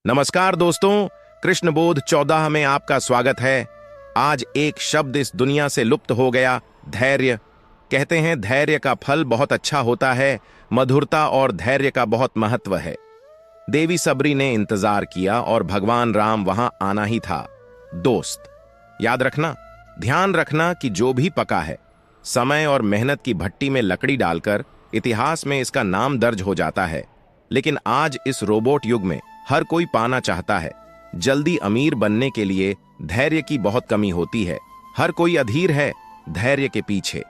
नमस्कार दोस्तों, कृष्ण बोध 14 में आपका स्वागत है। आज एक शब्द इस दुनिया से लुप्त हो गया, धैर्य। कहते हैं धैर्य का फल बहुत अच्छा होता है, मधुरता और धैर्य का बहुत महत्व है। देवी सबरी ने इंतजार किया और भगवान राम वहां आना ही था। दोस्त, याद रखना, ध्यान रखना कि जो भी पका है, समय और मेहनत की भट्टी में लकड़ी डालकर इतिहास में इसका नाम दर्ज हो जाता है। लेकिन आज इस रोबोट युग में हर कोई पाना चाहता है। जल्दी अमीर बनने के लिए धैर्य की बहुत कमी होती है। हर कोई अधीर है धैर्य के पीछे।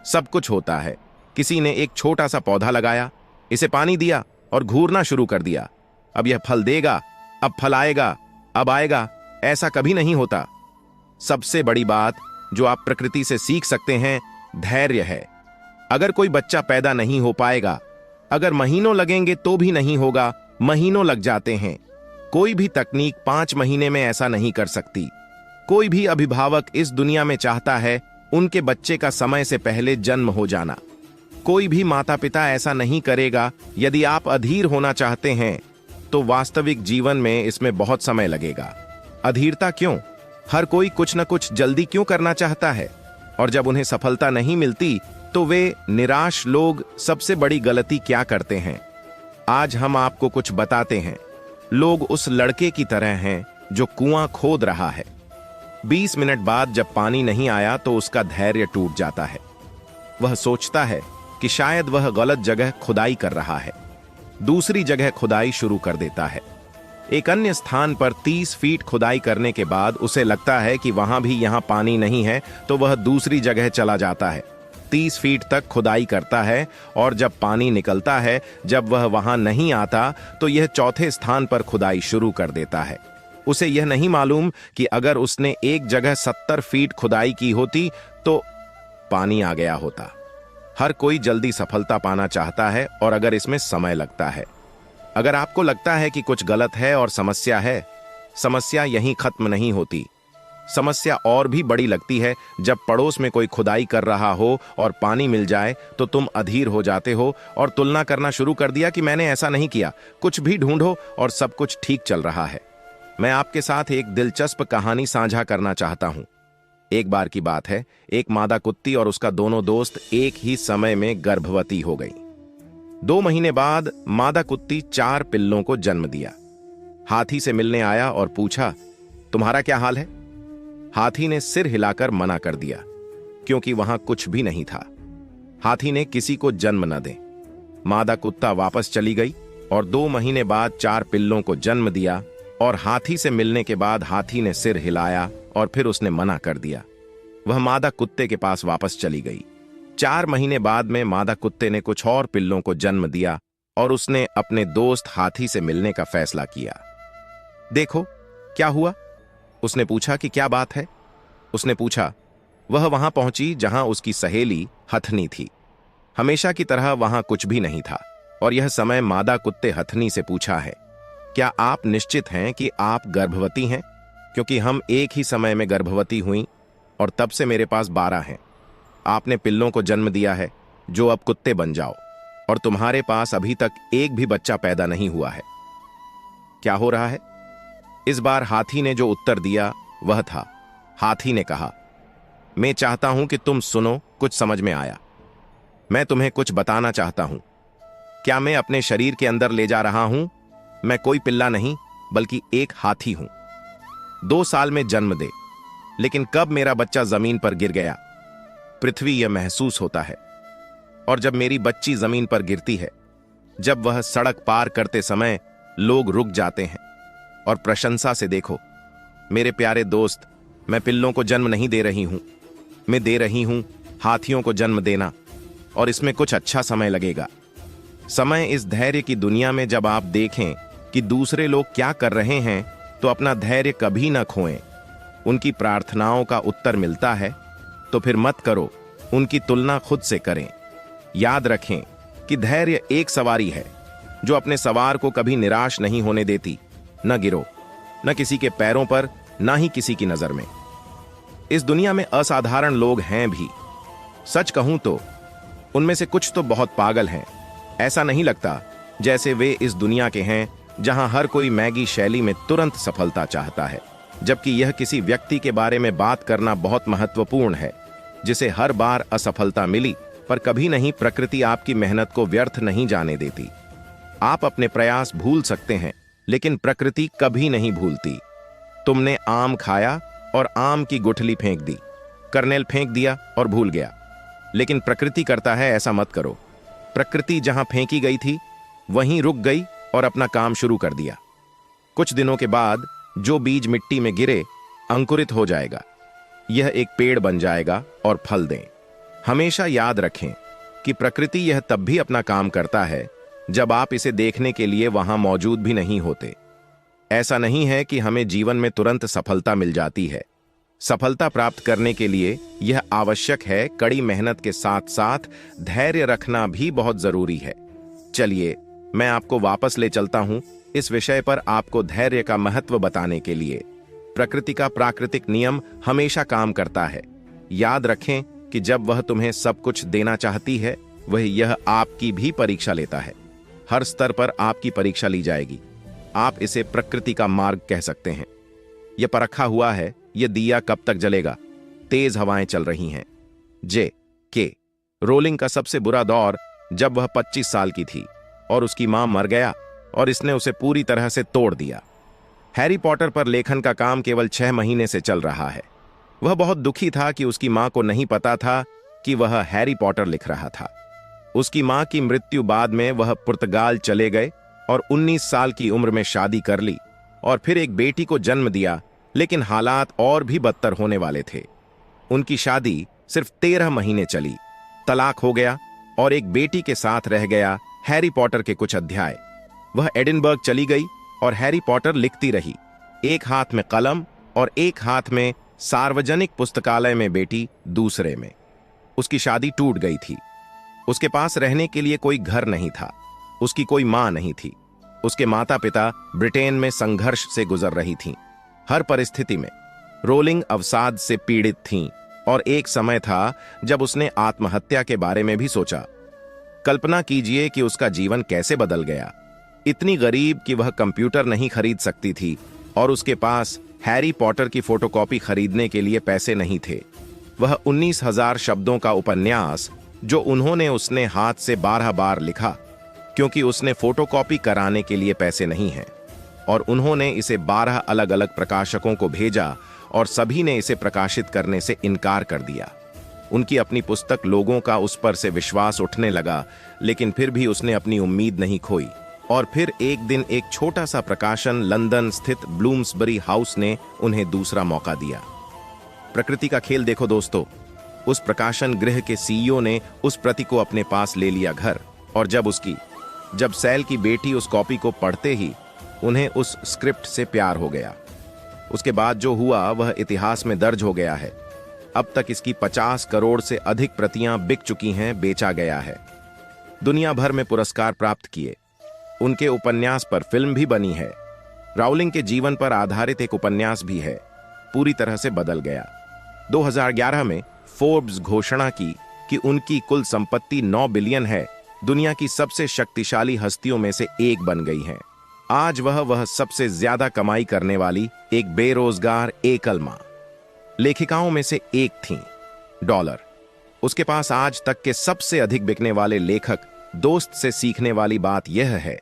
सब कुछ होता है। किसी ने एक छोटा सा पौधा लगाया, इसे पानी दिया और घूरना शुरू कर दिया। अब यह फल देगा, अब फल आएगा, अब आएगा, ऐसा कभी नहीं होता। सबसे बड़ी बात जो आप प्रकृति से सीख सकते हैं, धैर्य है। अगर कोई बच्चा पैदा नहीं हो पाएगा, अगर महीनों लगेंगे तो भी नहीं होगा, महीनों लग जाते हैं। कोई भी तकनीक 5 महीने में ऐसा नहीं कर सकती। कोई भी अभिभावक इस दुनिया में चाहता है उनके बच्चे का समय से पहले जन्म हो जाना। कोई भी माता पिता ऐसा नहीं करेगा। यदि आप अधीर होना चाहते हैं तो वास्तविक जीवन में इसमें बहुत समय लगेगा। अधीरता क्यों? हर कोई कुछ न कुछ जल्दी क्यों करना चाहता है, और जब उन्हें सफलता नहीं मिलती तो वे निराश लोग सबसे बड़ी गलती क्या करते हैं? आज हम आपको कुछ बताते हैं। लोग उस लड़के की तरह हैं जो कुआं खोद रहा है। 20 मिनट बाद जब पानी नहीं आया तो उसका धैर्य टूट जाता है। वह सोचता है कि शायद वह गलत जगह खुदाई कर रहा है। दूसरी जगह खुदाई शुरू कर देता है। एक अन्य स्थान पर 30 फीट खुदाई करने के बाद उसे लगता है कि वहां भी यहां पानी नहीं है, तो वह दूसरी जगह चला जाता है। 30 फीट तक खुदाई करता है और जब पानी निकलता है, जब वह वहां नहीं आता, तो यह चौथे स्थान पर खुदाई शुरू कर देता है। उसे यह नहीं मालूम कि अगर उसने एक जगह 70 फीट खुदाई की होती तो पानी आ गया होता। हर कोई जल्दी सफलता पाना चाहता है और अगर इसमें समय लगता है। अगर आपको लगता है कि कुछ गलत है और समस्या है, समस्या यहीं खत्म नहीं होती। समस्या और भी बड़ी लगती है जब पड़ोस में कोई खुदाई कर रहा हो और पानी मिल जाए तो तुम अधीर हो जाते हो और तुलना करना शुरू कर दिया कि मैंने ऐसा नहीं किया। कुछ भी ढूंढो और सब कुछ ठीक चल रहा है। मैं आपके साथ एक दिलचस्प कहानी साझा करना चाहता हूं। एक बार की बात है, एक मादा कुत्ती और उसका दोनों दोस्त एक ही समय में गर्भवती हो गई। 2 महीने बाद मादा कुत्ती 4 पिल्लों को जन्म दिया। हाथी से मिलने आया और पूछा, तुम्हारा क्या हाल है? हाथी ने सिर हिलाकर मना कर दिया, क्योंकि वहां कुछ भी नहीं था। हाथी ने किसी को जन्म न दे। मादा कुत्ता वापस चली गई और 2 महीने बाद 4 पिल्लों को जन्म दिया, और हाथी से मिलने के बाद हाथी ने सिर हिलाया और फिर उसने मना कर दिया। वह मादा कुत्ते के पास वापस चली गई। 4 महीने बाद में मादा कुत्ते ने कुछ और पिल्लों को जन्म दिया और उसने अपने दोस्त हाथी से मिलने का फैसला किया। देखो क्या हुआ? उसने पूछा कि क्या बात है? उसने पूछा। वह वहां पहुंची जहां उसकी सहेली हथनी थी। हमेशा की तरह वहां कुछ भी नहीं था, और यह समय मादा कुत्ते हथनी से पूछा है, क्या आप निश्चित हैं कि आप गर्भवती हैं? क्योंकि हम एक ही समय में गर्भवती हुई और तब से मेरे पास 12 हैं। आपने पिल्लों को जन्म दिया है जो अब कुत्ते बन जाओ, और तुम्हारे पास अभी तक एक भी बच्चा पैदा नहीं हुआ है। क्या हो रहा है? इस बार हाथी ने जो उत्तर दिया वह था, हाथी ने कहा, मैं चाहता हूं कि तुम सुनो, कुछ समझ में आया। मैं तुम्हें कुछ बताना चाहता हूं। क्या मैं अपने शरीर के अंदर ले जा रहा हूं? मैं कोई पिल्ला नहीं, बल्कि एक हाथी हूं। 2 साल में जन्म दे, लेकिन कब मेरा बच्चा जमीन पर गिर गया, पृथ्वी यह महसूस होता है। और जब मेरी बच्ची जमीन पर गिरती है, जब वह सड़क पार करते समय लोग रुक जाते हैं और प्रशंसा से देखो। मेरे प्यारे दोस्त, मैं पिल्लों को जन्म नहीं दे रही हूं, मैं दे रही हूं हाथियों को जन्म देना, और इसमें कुछ अच्छा समय लगेगा। समय इस धैर्य की दुनिया में जब आप देखें कि दूसरे लोग क्या कर रहे हैं, तो अपना धैर्य कभी ना खोएं। उनकी प्रार्थनाओं का उत्तर मिलता है तो फिर मत करो, उनकी तुलना खुद से करें। याद रखें कि धैर्य एक सवारी है जो अपने सवार को कभी निराश नहीं होने देती। न गिरो, न किसी के पैरों पर, न ही किसी की नजर में। इस दुनिया में असाधारण लोग हैं भी। सच कहूं तो उनमें से कुछ तो बहुत पागल हैं। ऐसा नहीं लगता जैसे वे इस दुनिया के हैं, जहां हर कोई मैगी शैली में तुरंत सफलता चाहता है, जबकि यह किसी व्यक्ति के बारे में बात करना बहुत महत्वपूर्ण है, जिसे हर बार असफलता मिली, पर कभी नहीं प्रकृति आपकी मेहनत को व्यर्थ नहीं जाने देती। आप अपने प्रयास भूल सकते हैं, लेकिन प्रकृति कभी नहीं भूलती। तुमने आम खाया और आम की गुठली फेंक दी, कर्नेल फेंक दिया और भूल गया, लेकिन प्रकृति करता है ऐसा मत करो। प्रकृति जहां फेंकी गई थी वहीं रुक गई और अपना काम शुरू कर दिया। कुछ दिनों के बाद जो बीज मिट्टी में गिरे अंकुरित हो जाएगा, यह एक पेड़ बन जाएगा और फल दें। हमेशा याद रखें कि प्रकृति यह तब भी अपना काम करता है जब आप इसे देखने के लिए वहां मौजूद भी नहीं होते। ऐसा नहीं है कि हमें जीवन में तुरंत सफलता मिल जाती है। सफलता प्राप्त करने के लिए यह आवश्यक है, कड़ी मेहनत के साथ साथ धैर्य रखना भी बहुत जरूरी है। चलिए मैं आपको वापस ले चलता हूं इस विषय पर, आपको धैर्य का महत्व बताने के लिए। प्रकृति का प्राकृतिक नियम हमेशा काम करता है। याद रखें कि जब वह तुम्हें सब कुछ देना चाहती है, वह यह आपकी भी परीक्षा लेता है। हर स्तर पर आपकी परीक्षा ली जाएगी। आप इसे प्रकृति का मार्ग कह सकते हैं। यह परखा हुआ है, यह दिया कब तक जलेगा। तेज हवाएं चल रही हैं। J.K. रोलिंग का सबसे बुरा दौर जब वह 25 साल की थी और उसकी मां मर गया और इसने उसे पूरी तरह से तोड़ दिया। हैरी पॉटर पर लेखन का काम केवल 6 महीने से चल रहा है। वह बहुत दुखी था कि उसकी मां को नहीं पता था कि वह हैरी पॉटर लिख रहा था। उसकी मां की मृत्यु बाद में वह पुर्तगाल चले गए और 19 साल की उम्र में शादी कर ली और फिर एक बेटी को जन्म दिया, लेकिन हालात और भी बदतर होने वाले थे। उनकी शादी सिर्फ 13 महीने चली, तलाक हो गया और एक बेटी के साथ रह गया हैरी पॉटर के कुछ अध्याय। वह एडिनबर्ग चली गई और हैरी पॉटर लिखती रही, एक हाथ में कलम और एक हाथ में सार्वजनिक पुस्तकालय में बेटी दूसरे में। उसकी शादी टूट गई थी। उसके पास रहने के लिए कोई घर नहीं था। उसकी कोई मां नहीं थी। उसके माता पिता ब्रिटेन में संघर्ष से गुजर रही थीं। हर परिस्थिति में रोलिंग अवसाद से पीड़ित थीं और एक समय था जब उसने आत्महत्या के बारे में भी सोचा। कल्पना कीजिए कि उसका जीवन कैसे बदल गया। इतनी गरीब कि वह कंप्यूटर नहीं खरीद सकती थी और उसके पास हैरी पॉटर की फोटोकॉपी खरीदने के लिए पैसे नहीं थे। वह 19,000 शब्दों का उपन्यास जो उन्होंने उसने हाथ से 12 बार लिखा, क्योंकि उसने फोटोकॉपी कराने के लिए पैसे नहीं हैं, और उन्होंने इसे 12 अलग अलग प्रकाशकों को भेजा और सभी ने इसे प्रकाशित करने से इनकार कर दिया। उनकी अपनी पुस्तक लोगों का उस पर से विश्वास उठने लगा, लेकिन फिर भी उसने अपनी उम्मीद नहीं खोई। और फिर एक दिन एक छोटा सा प्रकाशन लंदन स्थित ब्लूम्सबरी हाउस ने उन्हें दूसरा मौका दिया। प्रकृति का खेल देखो दोस्तों। उस प्रकाशन गृह के सीईओ ने उस प्रति को अपने पास ले लिया घर, और जब सैल की बेटी उस कॉपी को पढ़ते ही उन्हें उस स्क्रिप्ट से प्यार हो गया। उसके बाद जो हुआ वह इतिहास में दर्ज हो गया है। अब तक इसकी 50 करोड़ से अधिक प्रतियां बिक चुकी हैं, बेचा गया है। दुनिया भर में पुरस्कार प्राप्त किए। उनके उपन्यास पर फिल्म भी बनी है। राउलिंग के जीवन पर आधारित एक उपन्यास भी है, पूरी तरह से बदल गया। 2011 में फोर्ब्स घोषणा की कि उनकी कुल संपत्ति 9 बिलियन है, दुनिया की सबसे शक्तिशाली हस्तियों में से एक बन गई हैं। आज वह सबसे ज्यादा कमाई करने वाली एक बेरोजगार एकल मां लेखिकाओं में से एक थीं। डॉलर। उसके पास आज तक के सबसे अधिक बिकने वाले लेखक। दोस्त से सीखने वाली बात यह है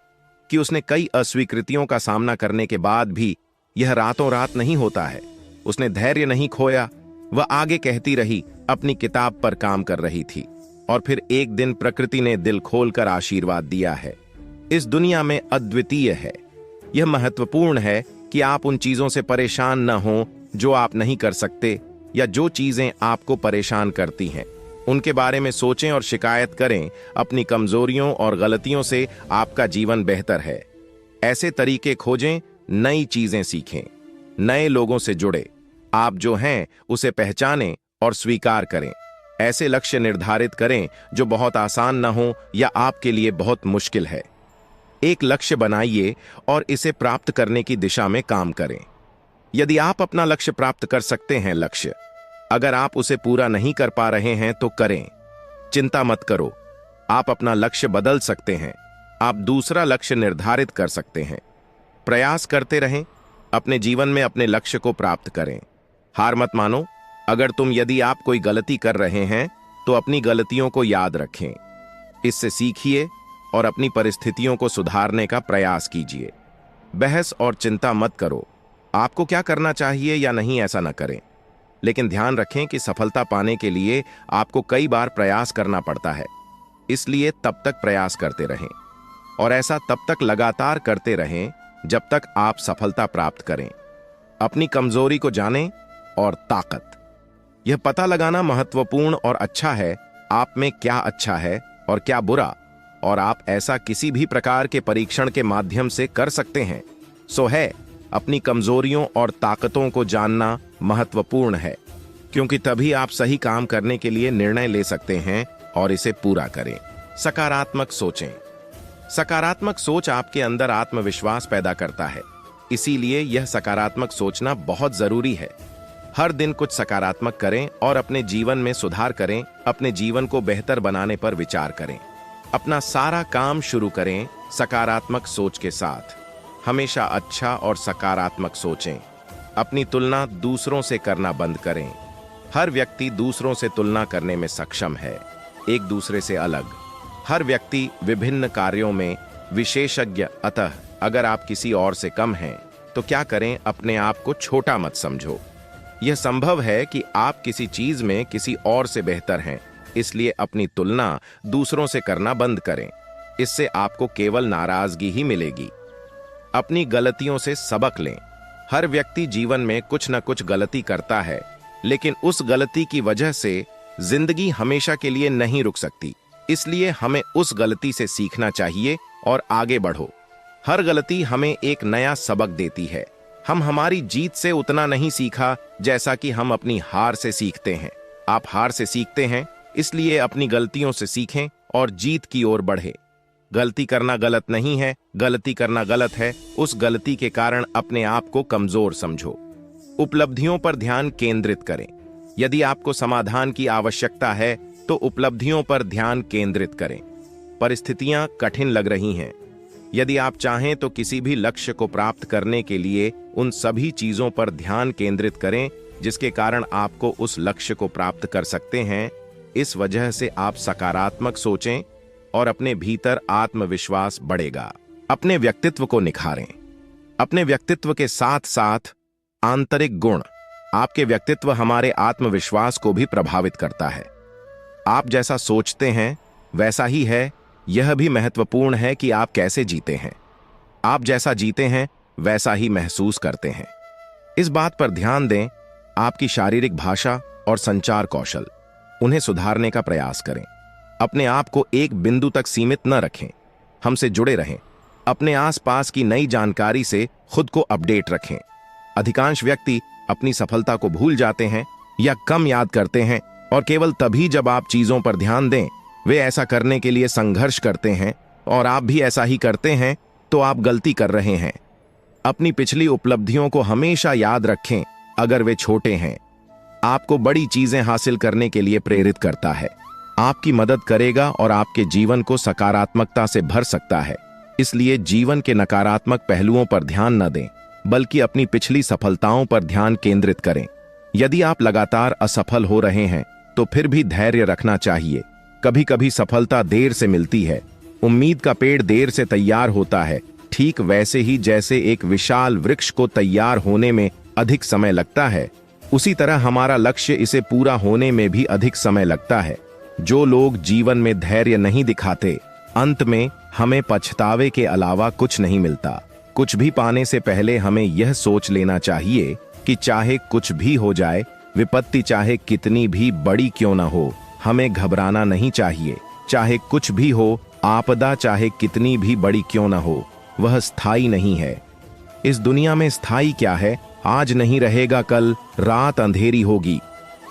कि उसने कई अस्वीकृतियों का सामना करने के बाद भी यह रातों रात नहीं होता है। उसने धैर्य नहीं खोया। वह आगे कहती रही, अपनी किताब पर काम कर रही थी, और फिर एक दिन प्रकृति ने दिल खोलकर आशीर्वाद दिया है। इस दुनिया में अद्वितीय है। यह महत्वपूर्ण है कि आप उन चीजों से परेशान न हों जो आप नहीं कर सकते, या जो चीजें आपको परेशान करती हैं उनके बारे में सोचें और शिकायत करें। अपनी कमजोरियों और गलतियों से आपका जीवन बेहतर है। ऐसे तरीके खोजें, नई चीजें सीखें, नए लोगों से जुड़े। आप जो हैं उसे पहचानें और स्वीकार करें। ऐसे लक्ष्य निर्धारित करें जो बहुत आसान न हो या आपके लिए बहुत मुश्किल है। एक लक्ष्य बनाइए और इसे प्राप्त करने की दिशा में काम करें। यदि आप अपना लक्ष्य प्राप्त कर सकते हैं, लक्ष्य अगर आप उसे पूरा नहीं कर पा रहे हैं तो करें। चिंता मत करो, आप अपना लक्ष्य बदल सकते हैं। आप दूसरा लक्ष्य निर्धारित कर सकते हैं। प्रयास करते रहें, अपने जीवन में अपने लक्ष्य को प्राप्त करें। हार मत मानो। यदि आप कोई गलती कर रहे हैं तो अपनी गलतियों को याद रखें, इससे सीखिए और अपनी परिस्थितियों को सुधारने का प्रयास कीजिए। बहस और चिंता मत करो, आपको क्या करना चाहिए या नहीं ऐसा न करें, लेकिन ध्यान रखें कि सफलता पाने के लिए आपको कई बार प्रयास करना पड़ता है, इसलिए तब तक प्रयास करते रहें और ऐसा तब तक लगातार करते रहें जब तक आप सफलता प्राप्त करें। अपनी कमजोरी को जानें और ताकत, यह पता लगाना महत्वपूर्ण और अच्छा है आप में क्या अच्छा है और क्या बुरा, और आप ऐसा किसी भी प्रकार के परीक्षण के माध्यम से कर सकते हैं। सो है, अपनी कमजोरियों और ताकतों को जानना महत्वपूर्ण है, क्योंकि तभी आप सही काम करने के लिए निर्णय ले सकते हैं और इसे पूरा करें। सकारात्मक सोचें। सकारात्मक सोच आपके अंदर आत्मविश्वास पैदा करता है, इसीलिए यह सकारात्मक सोचना बहुत जरूरी है। हर दिन कुछ सकारात्मक करें और अपने जीवन में सुधार करें। अपने जीवन को बेहतर बनाने पर विचार करें। अपना सारा काम शुरू करें सकारात्मक सोच के साथ। हमेशा अच्छा और सकारात्मक सोचें। अपनी तुलना दूसरों से करना बंद करें। हर व्यक्ति दूसरों से तुलना करने में सक्षम है, एक दूसरे से अलग। हर व्यक्ति विभिन्न कार्यों में विशेषज्ञ, अतः अगर आप किसी और से कम हैं तो क्या करें, अपने आप को छोटा मत समझो। यह संभव है कि आप किसी चीज में किसी और से बेहतर हैं, इसलिए अपनी तुलना दूसरों से करना बंद करें, इससे आपको केवल नाराजगी ही मिलेगी। अपनी गलतियों से सबक लें। हर व्यक्ति जीवन में कुछ न कुछ गलती करता है, लेकिन उस गलती की वजह से जिंदगी हमेशा के लिए नहीं रुक सकती, इसलिए हमें उस गलती से सीखना चाहिए और आगे बढ़ो। हर गलती हमें एक नया सबक देती है। हम हमारी जीत से उतना नहीं सीखा जैसा कि हम अपनी हार से सीखते हैं। आप हार से सीखते हैं, इसलिए अपनी गलतियों से सीखें और जीत की ओर बढ़े। गलती करना गलत नहीं है, गलती करना गलत है। उस गलती के कारण अपने आप को कमजोर समझो। उपलब्धियों पर ध्यान केंद्रित करें। यदि आपको समाधान की आवश्यकता है तो उपलब्धियों पर ध्यान केंद्रित करें। परिस्थितियां कठिन लग रही हैं, यदि आप चाहें तो किसी भी लक्ष्य को प्राप्त करने के लिए उन सभी चीजों पर ध्यान केंद्रित करें जिसके कारण आपको उस लक्ष्य को प्राप्त कर सकते हैं। इस वजह से आप सकारात्मक सोचें और अपने भीतर आत्मविश्वास बढ़ेगा। अपने व्यक्तित्व को निखारें। अपने व्यक्तित्व के साथ साथ आंतरिक गुण, आपके व्यक्तित्व हमारे आत्मविश्वास को भी प्रभावित करता है। आप जैसा सोचते हैं वैसा ही है। यह भी महत्वपूर्ण है कि आप कैसे जीते हैं। आप जैसा जीते हैं वैसा ही महसूस करते हैं। इस बात पर ध्यान दें। आपकी शारीरिक भाषा और संचार कौशल, उन्हें सुधारने का प्रयास करें। अपने आप को एक बिंदु तक सीमित न रखें, हमसे जुड़े रहें। अपने आसपास की नई जानकारी से खुद को अपडेट रखें। अधिकांश व्यक्ति अपनी सफलता को भूल जाते हैं या कम याद करते हैं, और केवल तभी जब आप चीजों पर ध्यान दें, वे ऐसा करने के लिए संघर्ष करते हैं और आप भी ऐसा ही करते हैं, तो आप गलती कर रहे हैं। अपनी पिछली उपलब्धियों को हमेशा याद रखें, अगर वे छोटे हैं। आपको बड़ी चीजें हासिल करने के लिए प्रेरित करता है, आपकी मदद करेगा और आपके जीवन को सकारात्मकता से भर सकता है। इसलिए जीवन के नकारात्मक पहलुओं पर ध्यान न दें, बल्कि अपनी पिछली सफलताओं पर ध्यान केंद्रित करें। यदि आप लगातार असफल हो रहे हैं तो फिर भी धैर्य रखना चाहिए। कभी कभी सफलता देर से मिलती है। उम्मीद का पेड़ देर से तैयार होता है, ठीक वैसे ही जैसे एक विशाल वृक्ष को तैयार होने में अधिक समय लगता है, उसी तरह हमारा लक्ष्य इसे पूरा होने में भी अधिक समय लगता है। जो लोग जीवन में धैर्य नहीं दिखाते, अंत में हमें पछतावे के अलावा कुछ नहीं मिलता। कुछ भी पाने से पहले हमें यह सोच लेना चाहिए कि चाहे कुछ भी हो जाए, विपत्ति चाहे कितनी भी बड़ी क्यों ना हो, हमें घबराना नहीं चाहिए। चाहे कुछ भी हो, आपदा चाहे कितनी भी बड़ी क्यों ना हो, वह स्थायी नहीं है। इस दुनिया में स्थायी क्या है? आज नहीं रहेगा कल, रात अंधेरी होगी।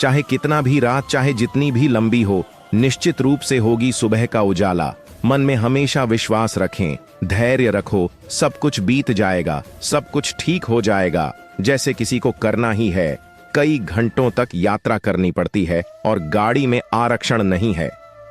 चाहे कितना भी रात, चाहे जितनी भी लंबी हो, निश्चित रूप से होगी सुबह का उजाला। मन में हमेशा विश्वास रखें, धैर्य रखो, सब कुछ बीत जाएगा, सब कुछ ठीक हो जाएगा। जैसे किसी को करना ही है, कई घंटों तक यात्रा करनी पड़ती है और गाड़ी में आरक्षण नहीं है,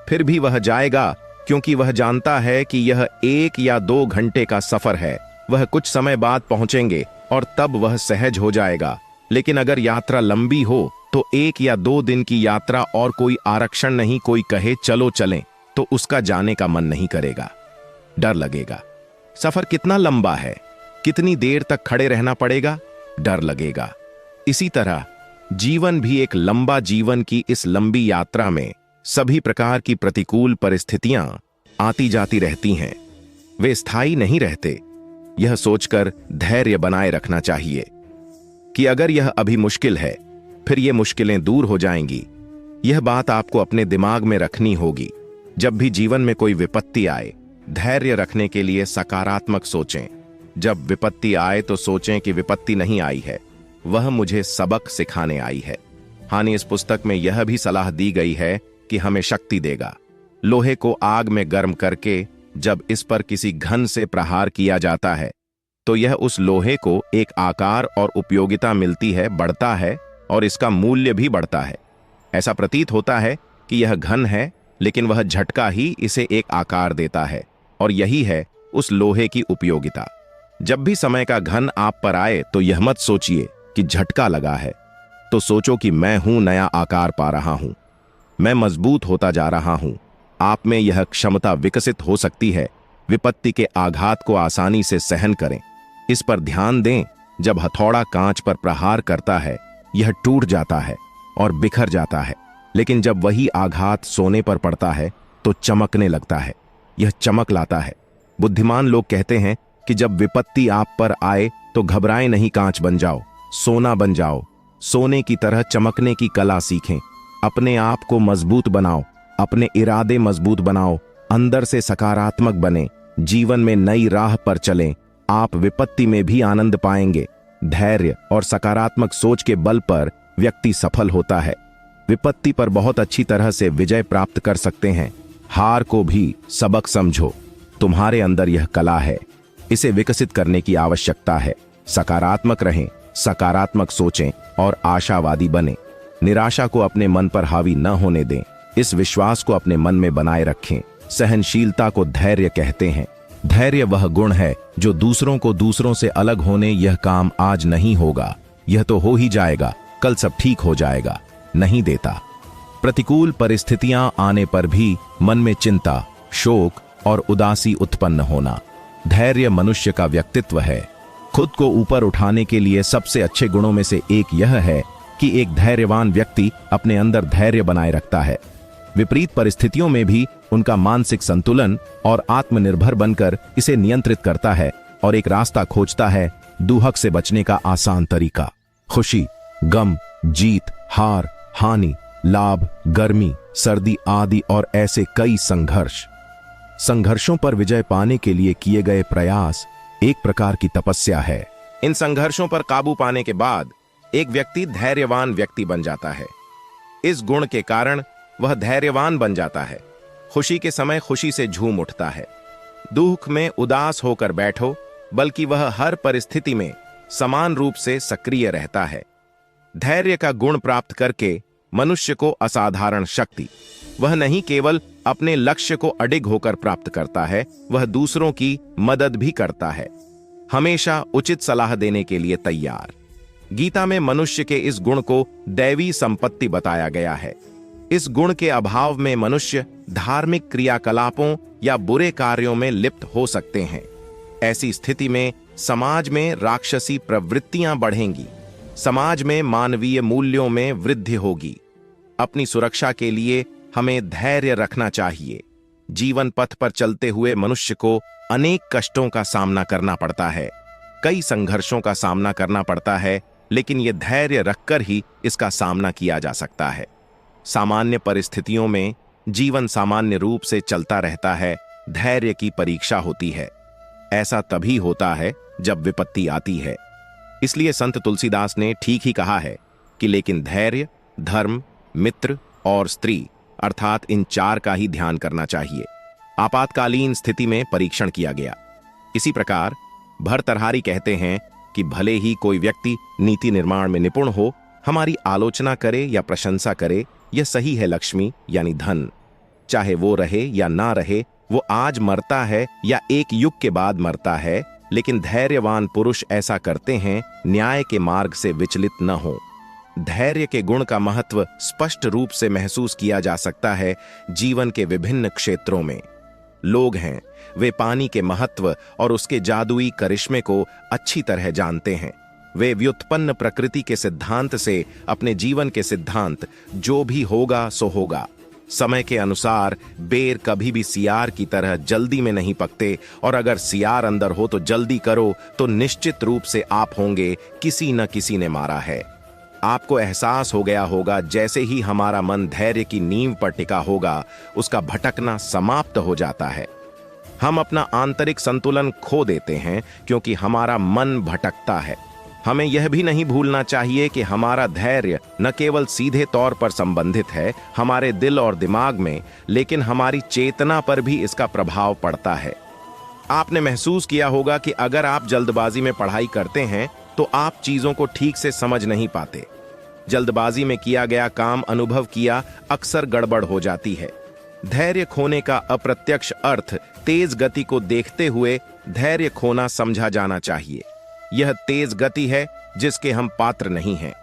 फिर भी वह जाएगा, क्योंकि वह जानता है कि यह 1 या 2 घंटे का सफर है। वह कुछ समय बाद पहुंचेंगे और तब वह सहज हो जाएगा। लेकिन अगर यात्रा लंबी हो तो 1 या 2 दिन की यात्रा और कोई आरक्षण नहीं, कोई कहे चलो चलें, तो उसका जाने का मन नहीं करेगा, डर लगेगा। सफर कितना लंबा है, कितनी देर तक खड़े रहना पड़ेगा, डर लगेगा। इसी तरह जीवन भी एक लंबा जीवन की इस लंबी यात्रा में सभी प्रकार की प्रतिकूल परिस्थितियां आती जाती रहती हैं, वे स्थायी नहीं रहते। यह सोचकर धैर्य बनाए रखना चाहिए कि अगर यह अभी मुश्किल है, फिर ये मुश्किलें दूर हो जाएंगी। यह बात आपको अपने दिमाग में रखनी होगी। जब भी जीवन में कोई विपत्ति आए, धैर्य रखने के लिए सकारात्मक सोचें। जब विपत्ति आए तो सोचें कि विपत्ति नहीं आई है, वह मुझे सबक सिखाने आई है। हानि इस पुस्तक में यह भी सलाह दी गई है कि हमें शक्ति देगा। लोहे को आग में गर्म करके जब इस पर किसी घन से प्रहार किया जाता है तो यह उस लोहे को एक आकार और उपयोगिता मिलती है, बढ़ता है और इसका मूल्य भी बढ़ता है। ऐसा प्रतीत होता है कि यह घन है, लेकिन वह झटका ही इसे एक आकार देता है, और यही है उस लोहे की उपयोगिता। जब भी समय का घन आप पर आए तो यह मत सोचिए कि झटका लगा है, तो सोचो कि मैं हूं नया आकार पा रहा हूं, मैं मजबूत होता जा रहा हूं। आप में यह क्षमता विकसित हो सकती है। विपत्ति के आघात को आसानी से सहन करें। इस पर ध्यान दें, जब हथौड़ा कांच पर प्रहार करता है, यह टूट जाता है और बिखर जाता है, लेकिन जब वही आघात सोने पर पड़ता है तो चमकने लगता है, यह चमक लाता है। बुद्धिमान लोग कहते हैं कि जब विपत्ति आप पर आए तो घबराएं नहीं, कांच बन जाओ, सोना बन जाओ, सोने की तरह चमकने की कला सीखें। अपने आप को मजबूत बनाओ, अपने इरादे मजबूत बनाओ, अंदर से सकारात्मक बने, जीवन में नई राह पर चलें। आप विपत्ति में भी आनंद पाएंगे। धैर्य और सकारात्मक सोच के बल पर व्यक्ति सफल होता है। विपत्ति पर बहुत अच्छी तरह से विजय प्राप्त कर सकते हैं। हार को भी सबक समझो। तुम्हारे अंदर यह कला है, इसे विकसित करने की आवश्यकता है। सकारात्मक रहें, सकारात्मक सोचें और आशावादी बने। निराशा को अपने मन पर हावी न होने दें। इस विश्वास को अपने मन में बनाए रखें। सहनशीलता को धैर्य कहते हैं। धैर्य वह गुण है जो दूसरों को दूसरों से अलग होने, यह काम आज नहीं होगा, यह तो हो ही जाएगा, कल सब ठीक हो जाएगा, नहीं देता। प्रतिकूल परिस्थितियां आने पर भी मन में चिंता, शोक और उदासी उत्पन्न होना। धैर्य मनुष्य का व्यक्तित्व है। खुद को ऊपर उठाने के लिए सबसे अच्छे गुणों में से एक यह है कि एक धैर्यवान व्यक्ति अपने अंदर धैर्य बनाए रखता है। विपरीत परिस्थितियों में भी उनका मानसिक संतुलन और आत्मनिर्भर बनकर इसे नियंत्रित करता है और एक रास्ता खोजता है दुहक से बचने का आसान तरीका। खुशी, गम, जीत, हार, हानि, लाभ, गर्मी, सर्दी आदि और ऐसे कई संघर्षों पर विजय पाने के लिए किए गए प्रयास एक प्रकार की तपस्या है। इन संघर्षों पर काबू पाने के बाद एक व्यक्ति धैर्यवान व्यक्ति बन जाता है। इस गुण के कारण वह धैर्यवान बन जाता है। खुशी के समय खुशी से झूम उठता है। दुख में उदास होकर बैठो, बल्कि वह हर परिस्थिति में समान रूप से सक्रिय रहता है। धैर्य का गुण प्राप्त करके मनुष्य को असाधारण शक्ति वह नहीं केवल अपने लक्ष्य को अडिग होकर प्राप्त करता है, वह दूसरों की मदद भी करता है। हमेशा उचित सलाह देने के लिए तैयार। गीता में मनुष्य के इस गुण को दैवी संपत्ति बताया गया है। इस गुण के अभाव में मनुष्य धार्मिक क्रियाकलापों या बुरे कार्यों में लिप्त हो सकते हैं। ऐसी स्थिति में समाज में राक्षसी प्रवृत्तियां बढ़ेंगी, समाज में मानवीय मूल्यों में वृद्धि होगी। अपनी सुरक्षा के लिए हमें धैर्य रखना चाहिए। जीवन पथ पर चलते हुए मनुष्य को अनेक कष्टों का सामना करना पड़ता है, कई संघर्षों का सामना करना पड़ता है, लेकिन यह धैर्य रखकर ही इसका सामना किया जा सकता है। सामान्य परिस्थितियों में जीवन सामान्य रूप से चलता रहता है, धैर्य की परीक्षा होती है। ऐसा तभी होता है जब विपत्ति आती है। इसलिए संत तुलसीदास ने ठीक ही कहा है कि लेकिन धैर्य, धर्म, मित्र और स्त्री अर्थात इन 4 का ही ध्यान करना चाहिए। आपातकालीन स्थिति में परीक्षण किया गया। इसी प्रकार भर्तृहरि कहते हैं कि भले ही कोई व्यक्ति नीति निर्माण में निपुण हो, हमारी आलोचना करे या प्रशंसा करे, यह सही है लक्ष्मी यानी धन। चाहे वो रहे या ना रहे, वो आज मरता है या एक युग के बाद मरता है, लेकिन धैर्यवान पुरुष ऐसा करते हैं न्याय के मार्ग से विचलित न हो। धैर्य के गुण का महत्व स्पष्ट रूप से महसूस किया जा सकता है जीवन के विभिन्न क्षेत्रों में। लोग हैं, वे पानी के महत्व और उसके जादुई करिश्मे को अच्छी तरह जानते हैं। वे व्युत्पन्न प्रकृति के सिद्धांत से अपने जीवन के सिद्धांत जो भी होगा सो होगा समय के अनुसार बेर कभी भी सियार की तरह जल्दी में नहीं पकते, और अगर सियार अंदर हो तो जल्दी करो तो निश्चित रूप से आप होंगे किसी न किसी ने मारा है। आपको एहसास हो गया होगा जैसे ही हमारा मन धैर्य की नींव पर टिका होगा उसका भटकना समाप्त हो जाता है। हम अपना आंतरिक संतुलन खो देते हैं क्योंकि हमारा मन भटकता है। हमें यह भी नहीं भूलना चाहिए कि हमारा धैर्य न केवल सीधे तौर पर संबंधित है हमारे दिल और दिमाग में, लेकिन हमारी चेतना पर भी इसका प्रभाव पड़ता है। आपने महसूस किया होगा कि अगर आप जल्दबाजी में पढ़ाई करते हैं तो आप चीजों को ठीक से समझ नहीं पाते। जल्दबाजी में किया गया काम अनुभव किया अक्सर गड़बड़ हो जाती है। धैर्य खोने का अप्रत्यक्ष अर्थ तेज गति को देखते हुए धैर्य खोना समझा जाना चाहिए। यह तेज गति है जिसके हम पात्र नहीं हैं।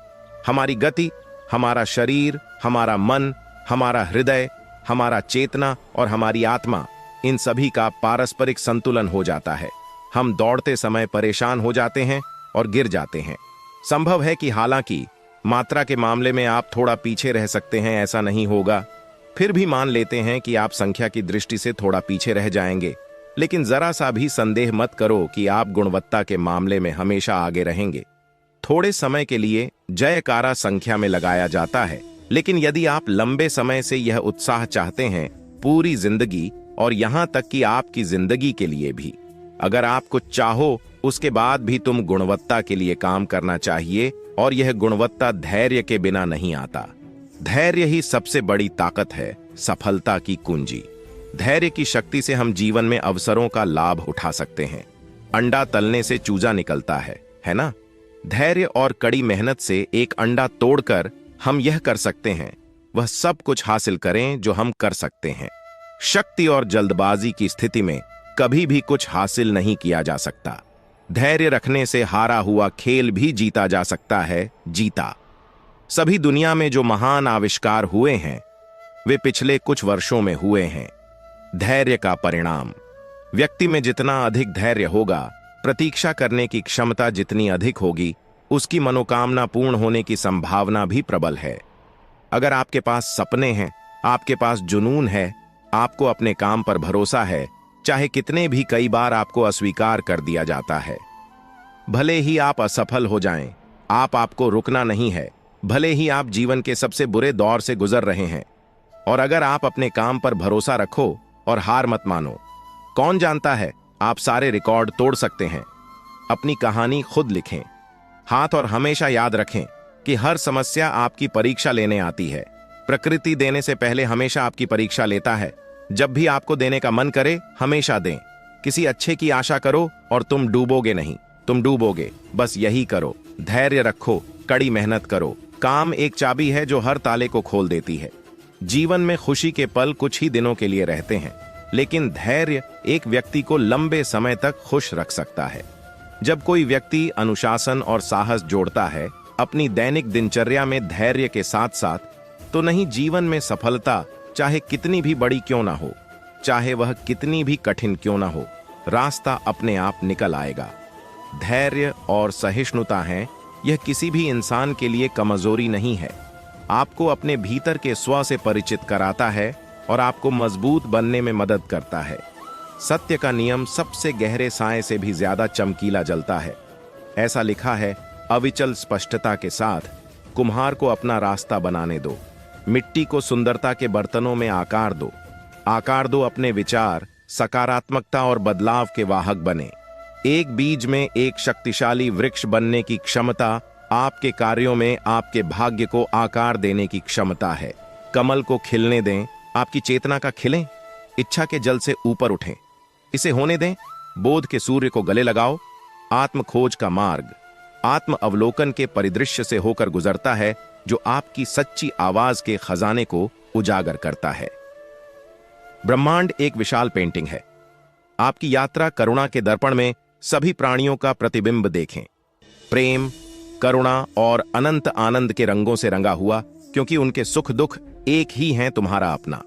हमारी गति, हमारा शरीर, हमारा मन, हमारा हृदय, हमारा चेतना और हमारी आत्मा, इन सभी का पारस्परिक संतुलन हो जाता है। हम दौड़ते समय परेशान हो जाते हैं और गिर जाते हैं। संभव है कि हालांकि मात्रा के मामले में आप थोड़ा पीछे रह सकते हैं, ऐसा नहीं होगा, फिर भी मान लेते हैं कि आप संख्या की दृष्टि से थोड़ा पीछे रह जाएंगे। लेकिन जरा सा भी संदेह मत करो कि आप गुणवत्ता के मामले में हमेशा आगे रहेंगे। थोड़े समय के लिए जयकारा संख्या में लगाया जाता है, लेकिन यदि आप लंबे समय से यह उत्साह चाहते हैं, पूरी जिंदगी और यहां तक कि आपकी जिंदगी के लिए भी, अगर आप कुछ चाहो उसके बाद भी तुम गुणवत्ता के लिए काम करना चाहिए, और यह गुणवत्ता धैर्य के बिना नहीं आता। धैर्य ही सबसे बड़ी ताकत है, सफलता की कुंजी। धैर्य की शक्ति से हम जीवन में अवसरों का लाभ उठा सकते हैं। अंडा तलने से चूजा निकलता है ना? धैर्य और कड़ी मेहनत से एक अंडा तोड़कर हम यह कर सकते हैं, वह सब कुछ हासिल करें जो हम कर सकते हैं। शक्ति और जल्दबाजी की स्थिति में कभी भी कुछ हासिल नहीं किया जा सकता। धैर्य रखने से हारा हुआ खेल भी जीता जा सकता है, जीता। सभी दुनिया में जो महान आविष्कार हुए हैं वे पिछले कुछ वर्षों में हुए हैं। धैर्य का परिणाम, व्यक्ति में जितना अधिक धैर्य होगा, प्रतीक्षा करने की क्षमता जितनी अधिक होगी, उसकी मनोकामना पूर्ण होने की संभावना भी प्रबल है। अगर आपके पास सपने हैं, आपके पास जुनून है, आपको अपने काम पर भरोसा है, चाहे कितने भी कई बार आपको अस्वीकार कर दिया जाता है, भले ही आप असफल हो जाएं, आपको रुकना नहीं है। भले ही आप जीवन के सबसे बुरे दौर से गुजर रहे हैं, और अगर आप अपने काम पर भरोसा रखो और हार मत मानो, कौन जानता है आप सारे रिकॉर्ड तोड़ सकते हैं। अपनी कहानी खुद लिखें। हाथ और हमेशा याद रखें कि हर समस्या आपकी परीक्षा लेने आती है। प्रकृति देने से पहले हमेशा आपकी परीक्षा लेता है। जब भी आपको देने का मन करे, हमेशा दें। किसी अच्छे की आशा करो और तुम डूबोगे नहीं, तुम डूबोगे। बस यही करो, धैर्य रखो, कड़ी मेहनत करो। काम एक चाबी है जो हर ताले को खोल देती है। जीवन में खुशी के पल कुछ ही दिनों के लिए रहते हैं, लेकिन धैर्य एक व्यक्ति को लंबे समय तक खुश रख सकता है। जब कोई व्यक्ति अनुशासन और साहस जोड़ता है अपनी दैनिक दिनचर्या में धैर्य के साथ साथ, तो नहीं जीवन में सफलता चाहे कितनी भी बड़ी क्यों ना हो, चाहे वह कितनी भी कठिन क्यों ना हो, रास्ता अपने आप निकल आएगा। धैर्य और सहिष्णुता है, यह किसी भी इंसान के लिए कमजोरी नहीं है। आपको अपने भीतर के स्व से परिचित कराता है और आपको मजबूत बनने में मदद करता है। सत्य का नियम सबसे गहरे साए से भी ज्यादा चमकीला जलता है। ऐसा लिखा है, अविचल स्पष्टता के साथ कुम्हार को अपना रास्ता बनाने दो। मिट्टी को सुंदरता के बर्तनों में आकार दो। आकार दो अपने विचार, सकारात्मकता और बदलाव के वाहक बने। एक बीज में एक शक्तिशाली वृक्ष बनने की क्षमता आपके कार्यों में आपके भाग्य को आकार देने की क्षमता है। कमल को खिलने दें, आपकी चेतना का खिलें, इच्छा के जल से ऊपर उठें, इसे होने दें। बोध के सूर्य को गले लगाओ। आत्म खोज का मार्ग आत्म अवलोकन के परिदृश्य से होकर गुजरता है, जो आपकी सच्ची आवाज के खजाने को उजागर करता है। ब्रह्मांड एक विशाल पेंटिंग है। आपकी यात्रा करुणा के दर्पण में सभी प्राणियों का प्रतिबिंब देखें। प्रेम, करुणा और अनंत आनंद के रंगों से रंगा हुआ, क्योंकि उनके सुख दुख एक ही हैं, तुम्हारा अपना।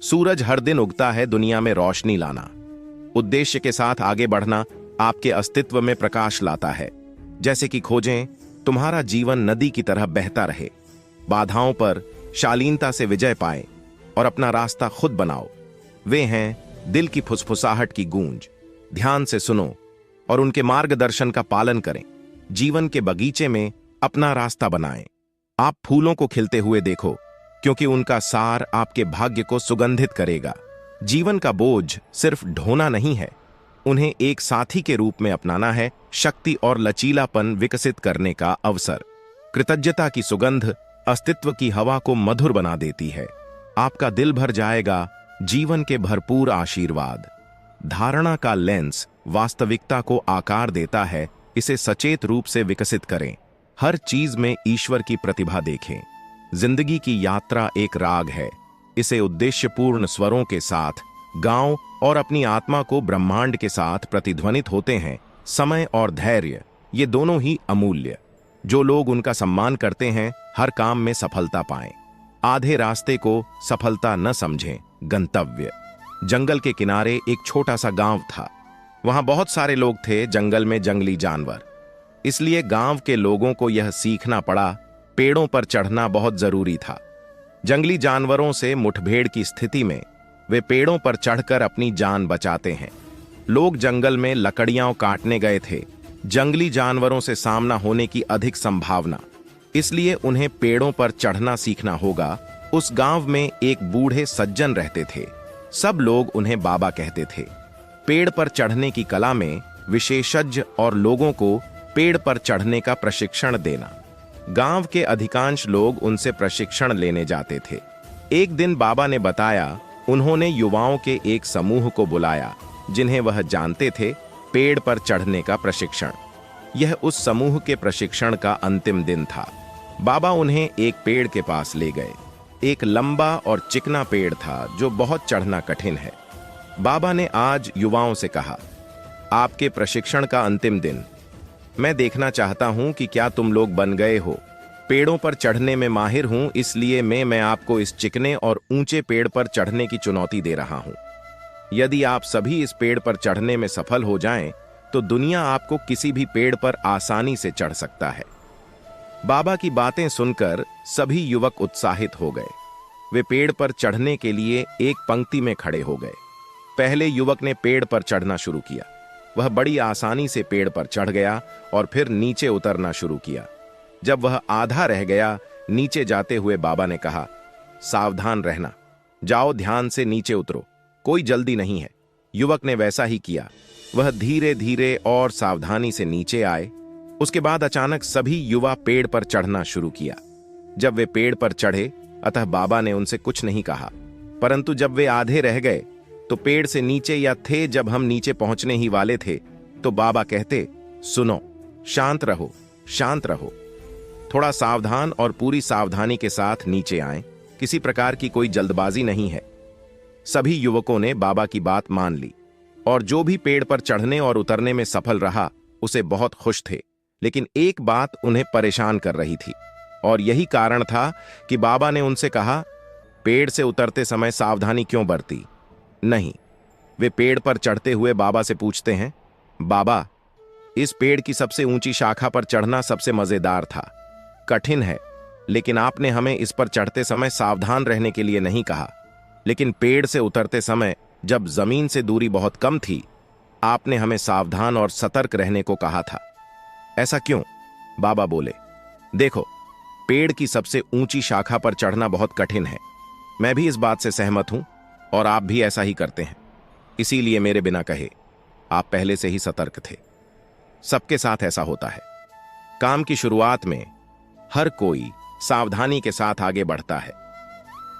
सूरज हर दिन उगता है दुनिया में रोशनी लाना। उद्देश्य के साथ आगे बढ़ना आपके अस्तित्व में प्रकाश लाता है। जैसे कि खोजें, तुम्हारा जीवन नदी की तरह बहता रहे। बाधाओं पर शालीनता से विजय पाए और अपना रास्ता खुद बनाओ। वे हैं दिल की फुसफुसाहट की गूंज। ध्यान से सुनो और उनके मार्गदर्शन का पालन करें। जीवन के बगीचे में अपना रास्ता बनाएं। आप फूलों को खिलते हुए देखो, क्योंकि उनका सार आपके भाग्य को सुगंधित करेगा। जीवन का बोझ सिर्फ ढोना नहीं है, उन्हें एक साथी के रूप में अपनाना है। शक्ति और लचीलापन विकसित करने का अवसर। कृतज्ञता की सुगंध अस्तित्व की हवा को मधुर बना देती है। आपका दिल भर जाएगा जीवन के भरपूर आशीर्वाद। धारणा का लेंस वास्तविकता को आकार देता है, इसे सचेत रूप से विकसित करें। हर चीज में ईश्वर की प्रतिभा देखें। जिंदगी की यात्रा एक राग है, इसे उद्देश्यपूर्ण स्वरों के साथ गाओ और अपनी आत्मा को ब्रह्मांड के साथ प्रतिध्वनित होते हैं। समय और धैर्य, ये दोनों ही अमूल्य। जो लोग उनका सम्मान करते हैं हर काम में सफलता पाएं। आधे रास्ते को सफलता न समझें, गंतव्य। जंगल के किनारे एक छोटा सा गांव था। वहां बहुत सारे लोग थे, जंगल में जंगली जानवर। इसलिए गांव के लोगों को यह सीखना पड़ा, पेड़ों पर चढ़ना बहुत जरूरी था। जंगली जानवरों से मुठभेड़ की स्थिति में वे पेड़ों पर चढ़कर अपनी जान बचाते हैं। लोग जंगल में लकड़ियां काटने गए थे। जंगली जानवरों से सामना होने की अधिक संभावना, इसलिए उन्हें पेड़ों पर चढ़ना सीखना होगा। उस गांव में एक बूढ़े सज्जन रहते थे। सब लोग उन्हें बाबा कहते थे। पेड़ पर चढ़ने की कला में विशेषज्ञ और लोगों को पेड़ पर चढ़ने का प्रशिक्षण देना। गांव के अधिकांश लोग उनसे प्रशिक्षण लेने जाते थे। एक दिन बाबा ने बताया, उन्होंने युवाओं के एक समूह को बुलाया, जिन्हें वह जानते थे, पेड़ पर चढ़ने का प्रशिक्षण। यह उस समूह के प्रशिक्षण का अंतिम दिन था। बाबा उन्हें एक पेड़ के पास ले गए। एक लंबा और चिकना पेड़ था जो बहुत चढ़ना कठिन है। बाबा ने आज युवाओं से कहा, आपके प्रशिक्षण का अंतिम दिन, मैं देखना चाहता हूं कि क्या तुम लोग बन गए हो। पेड़ों पर चढ़ने में माहिर हूं, इसलिए मैं आपको इस चिकने और ऊंचे पेड़ पर चढ़ने की चुनौती दे रहा हूं। यदि आप सभी इस पेड़ पर चढ़ने में सफल हो जाएं, तो दुनिया आपको किसी भी पेड़ पर आसानी से चढ़ सकता है। बाबा की बातें सुनकर सभी युवक उत्साहित हो गए। वे पेड़ पर चढ़ने के लिए एक पंक्ति में खड़े हो गए। पहले युवक ने पेड़ पर चढ़ना शुरू किया। वह बड़ी आसानी से पेड़ पर चढ़ गया और फिर नीचे उतरना शुरू किया। जब वह आधा रह गया, नीचे जाते हुए बाबा ने कहा, सावधान रहना, जाओ ध्यान से नीचे उतरो, कोई जल्दी नहीं है। युवक ने वैसा ही किया। वह धीरे धीरे और सावधानी से नीचे आए। उसके बाद अचानक सभी युवा पेड़ पर चढ़ना शुरू किया। जब वे पेड़ पर चढ़े, अतः बाबा ने उनसे कुछ नहीं कहा, परंतु जब वे आधे रह गए तो पेड़ से नीचे या थे, जब हम नीचे पहुंचने ही वाले थे, तो बाबा कहते, सुनो, शांत रहो, शांत रहो। थोड़ा सावधान और पूरी सावधानी के साथ नीचे आएं। किसी प्रकार की कोई जल्दबाजी नहीं है। सभी युवकों ने बाबा की बात मान ली और जो भी पेड़ पर चढ़ने और उतरने में सफल रहा, उसे बहुत खुश थे। लेकिन एक बात उन्हें परेशान कर रही थी और यही कारण था कि बाबा ने उनसे कहा, पेड़ से उतरते समय सावधानी क्यों बरती? नहीं। वे पेड़ पर चढ़ते हुए बाबा से पूछते हैं, बाबा, इस पेड़ की सबसे ऊंची शाखा पर चढ़ना सबसे मजेदार था। कठिन है, लेकिन आपने हमें इस पर चढ़ते समय सावधान रहने के लिए नहीं कहा। लेकिन पेड़ से उतरते समय, जब जमीन से दूरी बहुत कम थी, आपने हमें सावधान और सतर्क रहने को कहा था। ऐसा क्यों? बाबा बोले, देखो, पेड़ की सबसे ऊंची शाखा पर चढ़ना बहुत कठिन है। मैं भी इस बात से सहमत हूं और आप भी ऐसा ही करते हैं। इसीलिए मेरे बिना कहे आप पहले से ही सतर्क थे। सबके साथ ऐसा होता है। काम की शुरुआत में हर कोई सावधानी के साथ आगे बढ़ता है,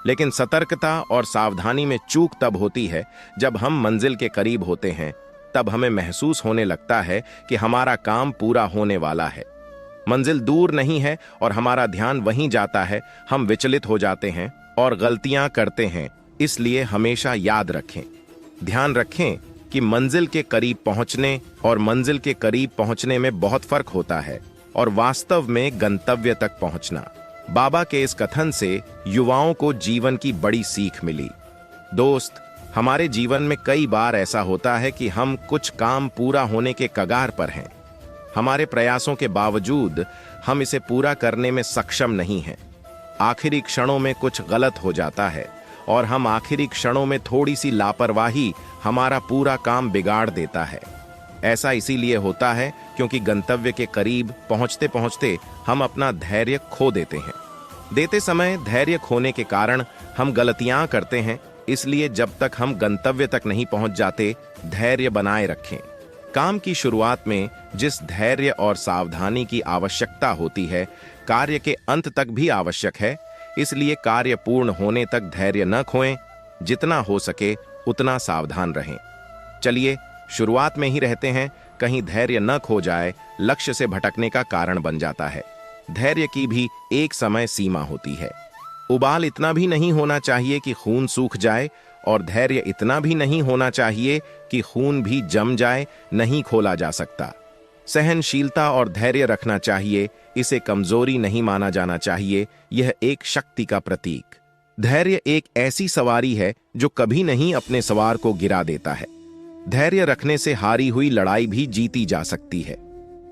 लेकिन सतर्कता और सावधानी में चूक तब होती है जब हम मंजिल के करीब होते हैं। तब हमें महसूस होने लगता है कि हमारा काम पूरा होने वाला है। मंजिल दूर नहीं है और हमारा ध्यान वहीं जाता है। हम विचलित हो जाते हैं और गलतियां करते हैं। इसलिए हमेशा याद रखें, ध्यान रखें कि मंजिल के करीब पहुंचने और मंजिल के करीब पहुंचने में बहुत फर्क होता है और वास्तव में गंतव्य तक पहुंचना। बाबा के इस कथन से युवाओं को जीवन की बड़ी सीख मिली। दोस्त, हमारे जीवन में कई बार ऐसा होता है कि हम कुछ काम पूरा होने के कगार पर हैं। हमारे प्रयासों के बावजूद हम इसे पूरा करने में सक्षम नहीं हैं। आखिरी क्षणों में कुछ गलत हो जाता है और हम आखिरी क्षणों में थोड़ी सी लापरवाही हमारा पूरा काम बिगाड़ देता है। ऐसा इसीलिए होता है क्योंकि गंतव्य के करीब पहुंचते पहुंचते हम अपना धैर्य खो देते हैं। देते समय धैर्य खोने के कारण हम गलतियां करते हैं, इसलिए जब तक हम गंतव्य तक नहीं पहुंच जाते, धैर्य बनाए रखें। काम की शुरुआत में जिस धैर्य और सावधानी की आवश्यकता होती है, कार्य के अंत तक भी आवश्यक है। इसलिए कार्य पूर्ण होने तक धैर्य न खोएं, जितना हो सके उतना सावधान रहें। चलिए शुरुआत में ही रहते हैं, कहीं धैर्य न खो जाए, लक्ष्य से भटकने का कारण बन जाता है। धैर्य की भी एक समय सीमा होती है। उबाल इतना भी नहीं होना चाहिए कि खून सूख जाए और धैर्य इतना भी नहीं होना चाहिए कि खून भी जम जाए, नहीं खोला जा सकता। सहनशीलता और धैर्य रखना चाहिए, इसे कमजोरी नहीं माना जाना चाहिए, यह एक शक्ति का प्रतीक। धैर्य एक ऐसी सवारी है जो कभी नहीं अपने सवार को गिरा देता है। धैर्य रखने से हारी हुई लड़ाई भी जीती जा सकती है।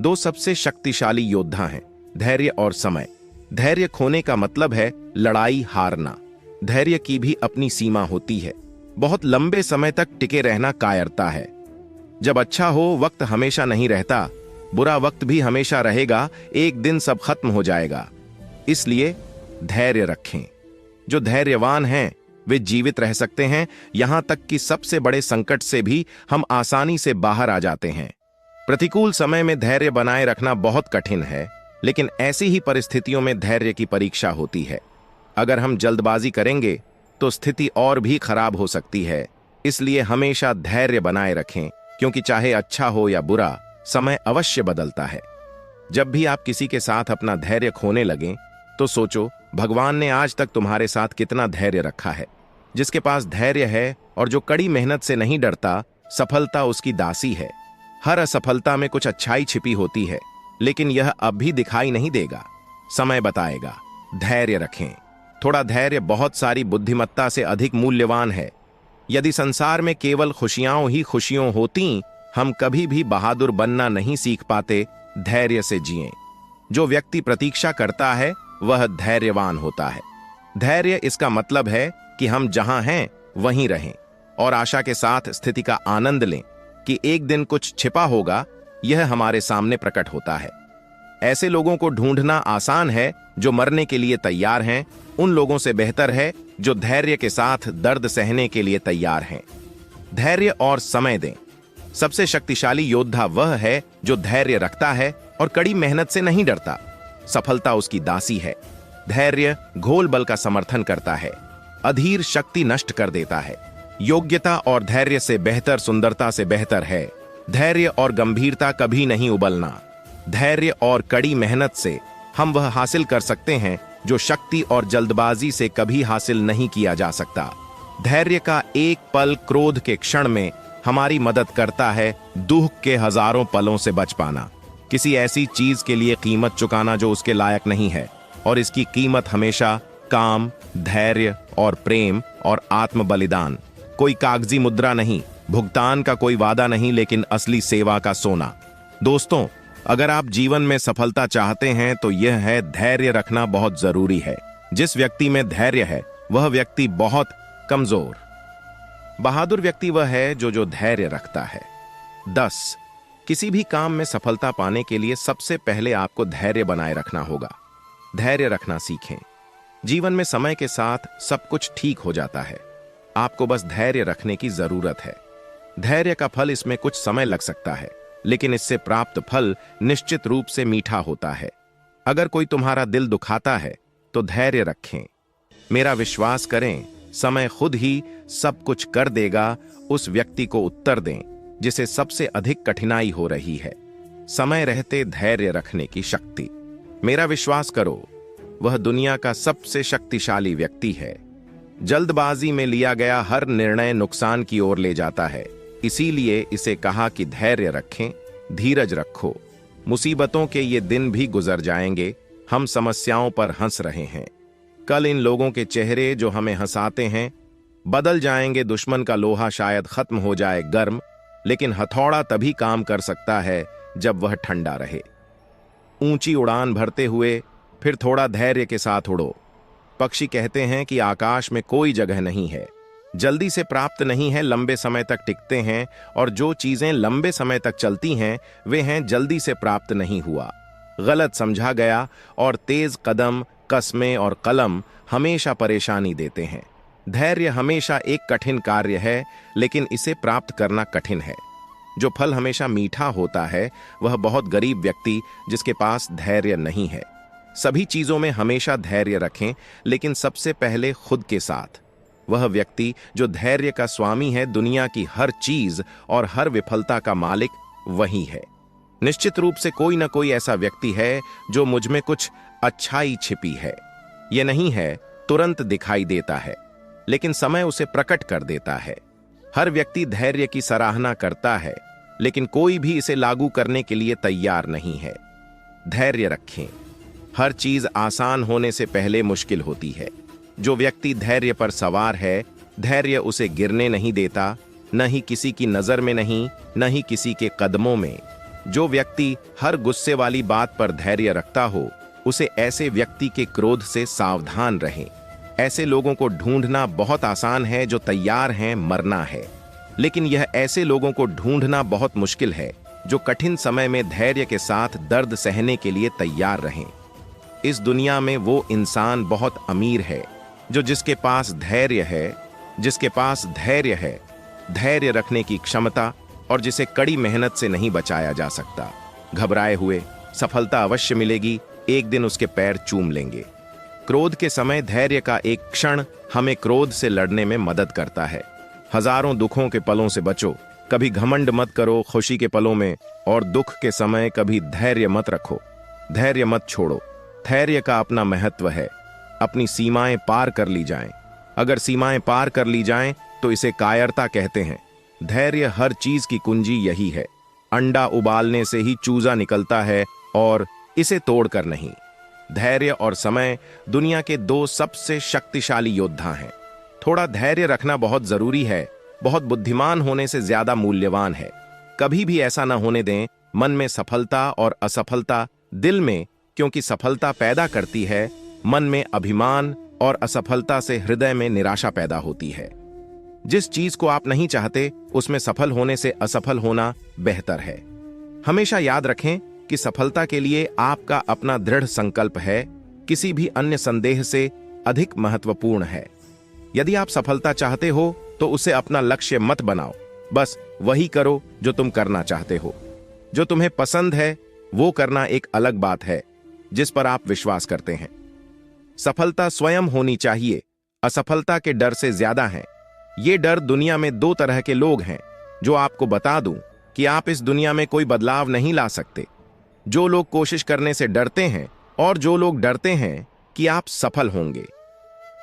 दो सबसे शक्तिशाली योद्धा हैं, धैर्य और समय। धैर्य खोने का मतलब है लड़ाई हारना। धैर्य की भी अपनी सीमा होती है। बहुत लंबे समय तक टिके रहना कायरता है। जब अच्छा हो वक्त हमेशा नहीं रहता, बुरा वक्त भी हमेशा रहेगा, एक दिन सब खत्म हो जाएगा। इसलिए धैर्य रखें। जो धैर्यवान हैं वे जीवित रह सकते हैं, यहां तक कि सबसे बड़े संकट से भी हम आसानी से बाहर आ जाते हैं। प्रतिकूल समय में धैर्य बनाए रखना बहुत कठिन है, लेकिन ऐसी ही परिस्थितियों में धैर्य की परीक्षा होती है। अगर हम जल्दबाजी करेंगे तो स्थिति और भी खराब हो सकती है। इसलिए हमेशा धैर्य बनाए रखें, क्योंकि चाहे अच्छा हो या बुरा, समय अवश्य बदलता है। जब भी आप किसी के साथ अपना धैर्य खोने लगें तो सोचो, भगवान ने आज तक तुम्हारे साथ कितना धैर्य रखा है। जिसके पास धैर्य है और जो कड़ी मेहनत से नहीं डरता, सफलता उसकी दासी है। हर असफलता में कुछ अच्छाई छिपी होती है, लेकिन यह अब भी दिखाई नहीं देगा, समय बताएगा। धैर्य रखें। थोड़ा धैर्य बहुत सारी बुद्धिमत्ता से अधिक मूल्यवान है। यदि संसार में केवल खुशियां ही खुशियां होती, हम कभी भी बहादुर बनना नहीं सीख पाते। धैर्य से जिएं। जो व्यक्ति प्रतीक्षा करता है वह धैर्यवान होता है। धैर्य इसका मतलब है कि हम जहां हैं वहीं रहें और आशा के साथ स्थिति का आनंद लें कि एक दिन कुछ छिपा होगा, यह हमारे सामने प्रकट होता है। ऐसे लोगों को ढूंढना आसान है जो मरने के लिए तैयार हैं, उन लोगों से बेहतर है जो धैर्य के साथ दर्द सहने के लिए तैयार हैं। धैर्य और समय दें। सबसे शक्तिशाली योद्धा वह है जो धैर्य रखता है और कड़ी मेहनत से नहीं डरता। सफलता उसकी दासी है। धैर्य घोल बल का समर्थन करता है, अधीर शक्ति नष्ट कर देता है। योग्यता और धैर्य से बेहतर सुंदरता से बेहतर है। धैर्य और गंभीरता कभी नहीं उबलना। धैर्य और कड़ी मेहनत से हम वह हासिल कर सकते हैं जो शक्ति और जल्दबाजी से कभी हासिल नहीं किया जा सकता। धैर्य का एक पल क्रोध के क्षण में हमारी मदद करता है दुख के हजारों पलों से बच पाना। किसी ऐसी चीज के लिए कीमत चुकाना जो उसके लायक नहीं है, और इसकी कीमत हमेशा काम, धैर्य और प्रेम और आत्म बलिदान। कोई कागजी मुद्रा नहीं, भुगतान का कोई वादा नहीं, लेकिन असली सेवा का सोना। दोस्तों, अगर आप जीवन में सफलता चाहते हैं तो यह है धैर्य रखना बहुत जरूरी है। जिस व्यक्ति में धैर्य है वह व्यक्ति बहुत कमजोर। बहादुर व्यक्ति वह है जो धैर्य रखता है। 10. किसी भी काम में सफलता पाने के लिए सबसे पहले आपको धैर्य बनाए रखना होगा। धैर्य रखना सीखें। जीवन में समय के साथ सब कुछ ठीक हो जाता है, आपको बस धैर्य रखने की जरूरत है। धैर्य का फल इसमें कुछ समय लग सकता है, लेकिन इससे प्राप्त फल निश्चित रूप से मीठा होता है। अगर कोई तुम्हारा दिल दुखाता है तो धैर्य रखें। मेरा विश्वास करें, समय खुद ही सब कुछ कर देगा। उस व्यक्ति को उत्तर दें जिसे सबसे अधिक कठिनाई हो रही है। समय रहते धैर्य रखने की शक्ति। मेरा विश्वास करो, वह दुनिया का सबसे शक्तिशाली व्यक्ति है। जल्दबाजी में लिया गया हर निर्णय नुकसान की ओर ले जाता है, इसीलिए इसे कहा कि धैर्य रखें, धीरज रखो। मुसीबतों के ये दिन भी गुजर जाएंगे, हम समस्याओं पर हंस रहे हैं। कल इन लोगों के चेहरे जो हमें हंसाते हैं बदल जाएंगे। दुश्मन का लोहा शायद खत्म हो जाए गर्म, लेकिन हथौड़ा तभी काम कर सकता है जब वह ठंडा रहे। ऊंची उड़ान भरते हुए फिर थोड़ा धैर्य के साथ उड़ो। पक्षी कहते हैं कि आकाश में कोई जगह नहीं है, जल्दी से प्राप्त नहीं है, लंबे समय तक टिकते हैं, और जो चीजें लंबे समय तक चलती हैं वे हैं जल्दी से प्राप्त नहीं हुआ, गलत समझा गया। और तेज कदम, कस्में और कलम हमेशा परेशानी देते हैं। धैर्य हमेशा एक कठिन कार्य है, लेकिन इसे प्राप्त करना कठिन है। जो फल हमेशा मीठा होता है वह बहुत गरीब व्यक्ति जिसके पास धैर्य नहीं है। सभी चीजों में हमेशा धैर्य रखें, लेकिन सबसे पहले खुद के साथ। वह व्यक्ति जो धैर्य का स्वामी है, दुनिया की हर चीज और हर विफलता का मालिक वही है। निश्चित रूप से कोई ना कोई ऐसा व्यक्ति है जो मुझ में कुछ अच्छाई छिपी है। यह नहीं है तुरंत दिखाई देता है, लेकिन समय उसे प्रकट कर देता है। हर व्यक्ति धैर्य की सराहना करता है, लेकिन कोई भी इसे लागू करने के लिए तैयार नहीं है। धैर्य रखें। हर चीज आसान होने से पहले मुश्किल होती है। जो व्यक्ति धैर्य पर सवार है, धैर्य उसे गिरने नहीं देता, न ही किसी की नजर में नहीं, न ही किसी के कदमों में। जो व्यक्ति हर गुस्से वाली बात पर धैर्य रखता हो, उसे ऐसे व्यक्ति के क्रोध से सावधान रहें। ऐसे लोगों को ढूंढना बहुत आसान है जो तैयार हैं मरना है, लेकिन यह ऐसे लोगों को ढूंढना बहुत मुश्किल है जो कठिन समय में धैर्य के साथ दर्द सहने के लिए तैयार रहें। इस दुनिया में वो इंसान बहुत अमीर है जो जिसके पास धैर्य है, धैर्य रखने की क्षमता, और जिसे कड़ी मेहनत से नहीं बचाया जा सकता। घबराए हुए सफलता अवश्य मिलेगी, एक दिन उसके पैर चूम लेंगे। क्रोध के समय धैर्य का एक क्षण हमें क्रोध से लड़ने में मदद करता है। हजारों दुखों के पलों से बचो, कभी घमंड मत करो खुशी के पलों में, और दुख के समय कभी धैर्य मत रखो, धैर्य मत छोड़ो। धैर्य का अपना महत्व है। अपनी सीमाएं पार कर ली जाएं। अगर सीमाएं पार कर ली जाएं तो इसे कायरता कहते हैं। धैर्य हर चीज की कुंजी यही है। अंडा उबालने से ही चूजा निकलता है, और इसे तोड़कर नहीं। धैर्य और समय दुनिया के दो सबसे शक्तिशाली योद्धा हैं। थोड़ा धैर्य रखना बहुत जरूरी है, बहुत बुद्धिमान होने से ज्यादा मूल्यवान है। कभी भी ऐसा ना होने दें मन में सफलता और असफलता, दिल में, क्योंकि सफलता पैदा करती है मन में अभिमान, और असफलता से हृदय में निराशा पैदा होती है। जिस चीज को आप नहीं चाहते उसमें सफल होने से असफल होना बेहतर है। हमेशा याद रखें कि सफलता के लिए आपका अपना दृढ़ संकल्प है, किसी भी अन्य संदेह से अधिक महत्वपूर्ण है। यदि आप सफलता चाहते हो तो उसे अपना लक्ष्य मत बनाओ, बस वही करो जो तुम करना चाहते हो। जो तुम्हें पसंद है वो करना एक अलग बात है जिस पर आप विश्वास करते हैं। सफलता स्वयं होनी चाहिए, असफलता के डर से ज्यादा है। ये डर दुनिया में दो तरह के लोग हैं, जो आपको बता दूं कि आप इस दुनिया में कोई बदलाव नहीं ला सकते। जो लोग कोशिश करने से डरते हैं, और जो लोग डरते हैं कि आप सफल होंगे।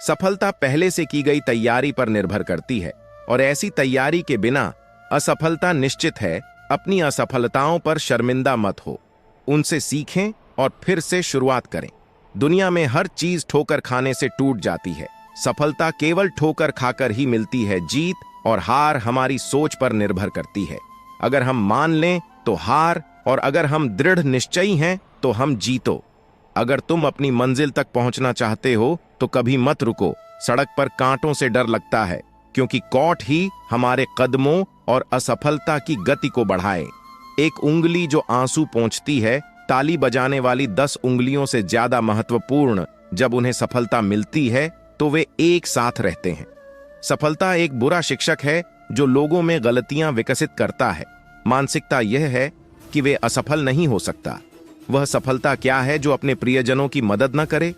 सफलता पहले से की गई तैयारी पर निर्भर करती है, और ऐसी तैयारी के बिना असफलता निश्चित है। अपनी असफलताओं पर शर्मिंदा मत हो, उनसे सीखें और फिर से शुरुआत करें। दुनिया में हर चीज ठोकर खाने से टूट जाती है, सफलता केवल ठोकर खाकर ही मिलती है। जीत और हार हमारी सोच पर निर्भर करती है। अगर हम मान लें तो हार, और अगर हम दृढ़ निश्चयी हैं तो हम जीतो। अगर तुम अपनी मंजिल तक पहुंचना चाहते हो तो कभी मत रुको। सड़क पर कांटों से डर लगता है, क्योंकि कौट ही हमारे कदमों और असफलता की गति को बढ़ाए। एक उंगली जो आंसू पोंछती है, ताली बजाने वाली 10 उंगलियों से ज्यादा महत्वपूर्ण। जब उन्हें सफलता मिलती है तो वे एक साथ रहते हैं। सफलता एक बुरा शिक्षक है जो लोगों में गलतियां विकसित करता है। मानसिकता यह है कि वे असफल नहीं हो सकता। वह सफलता क्या है जो अपने प्रियजनों की मदद न करे?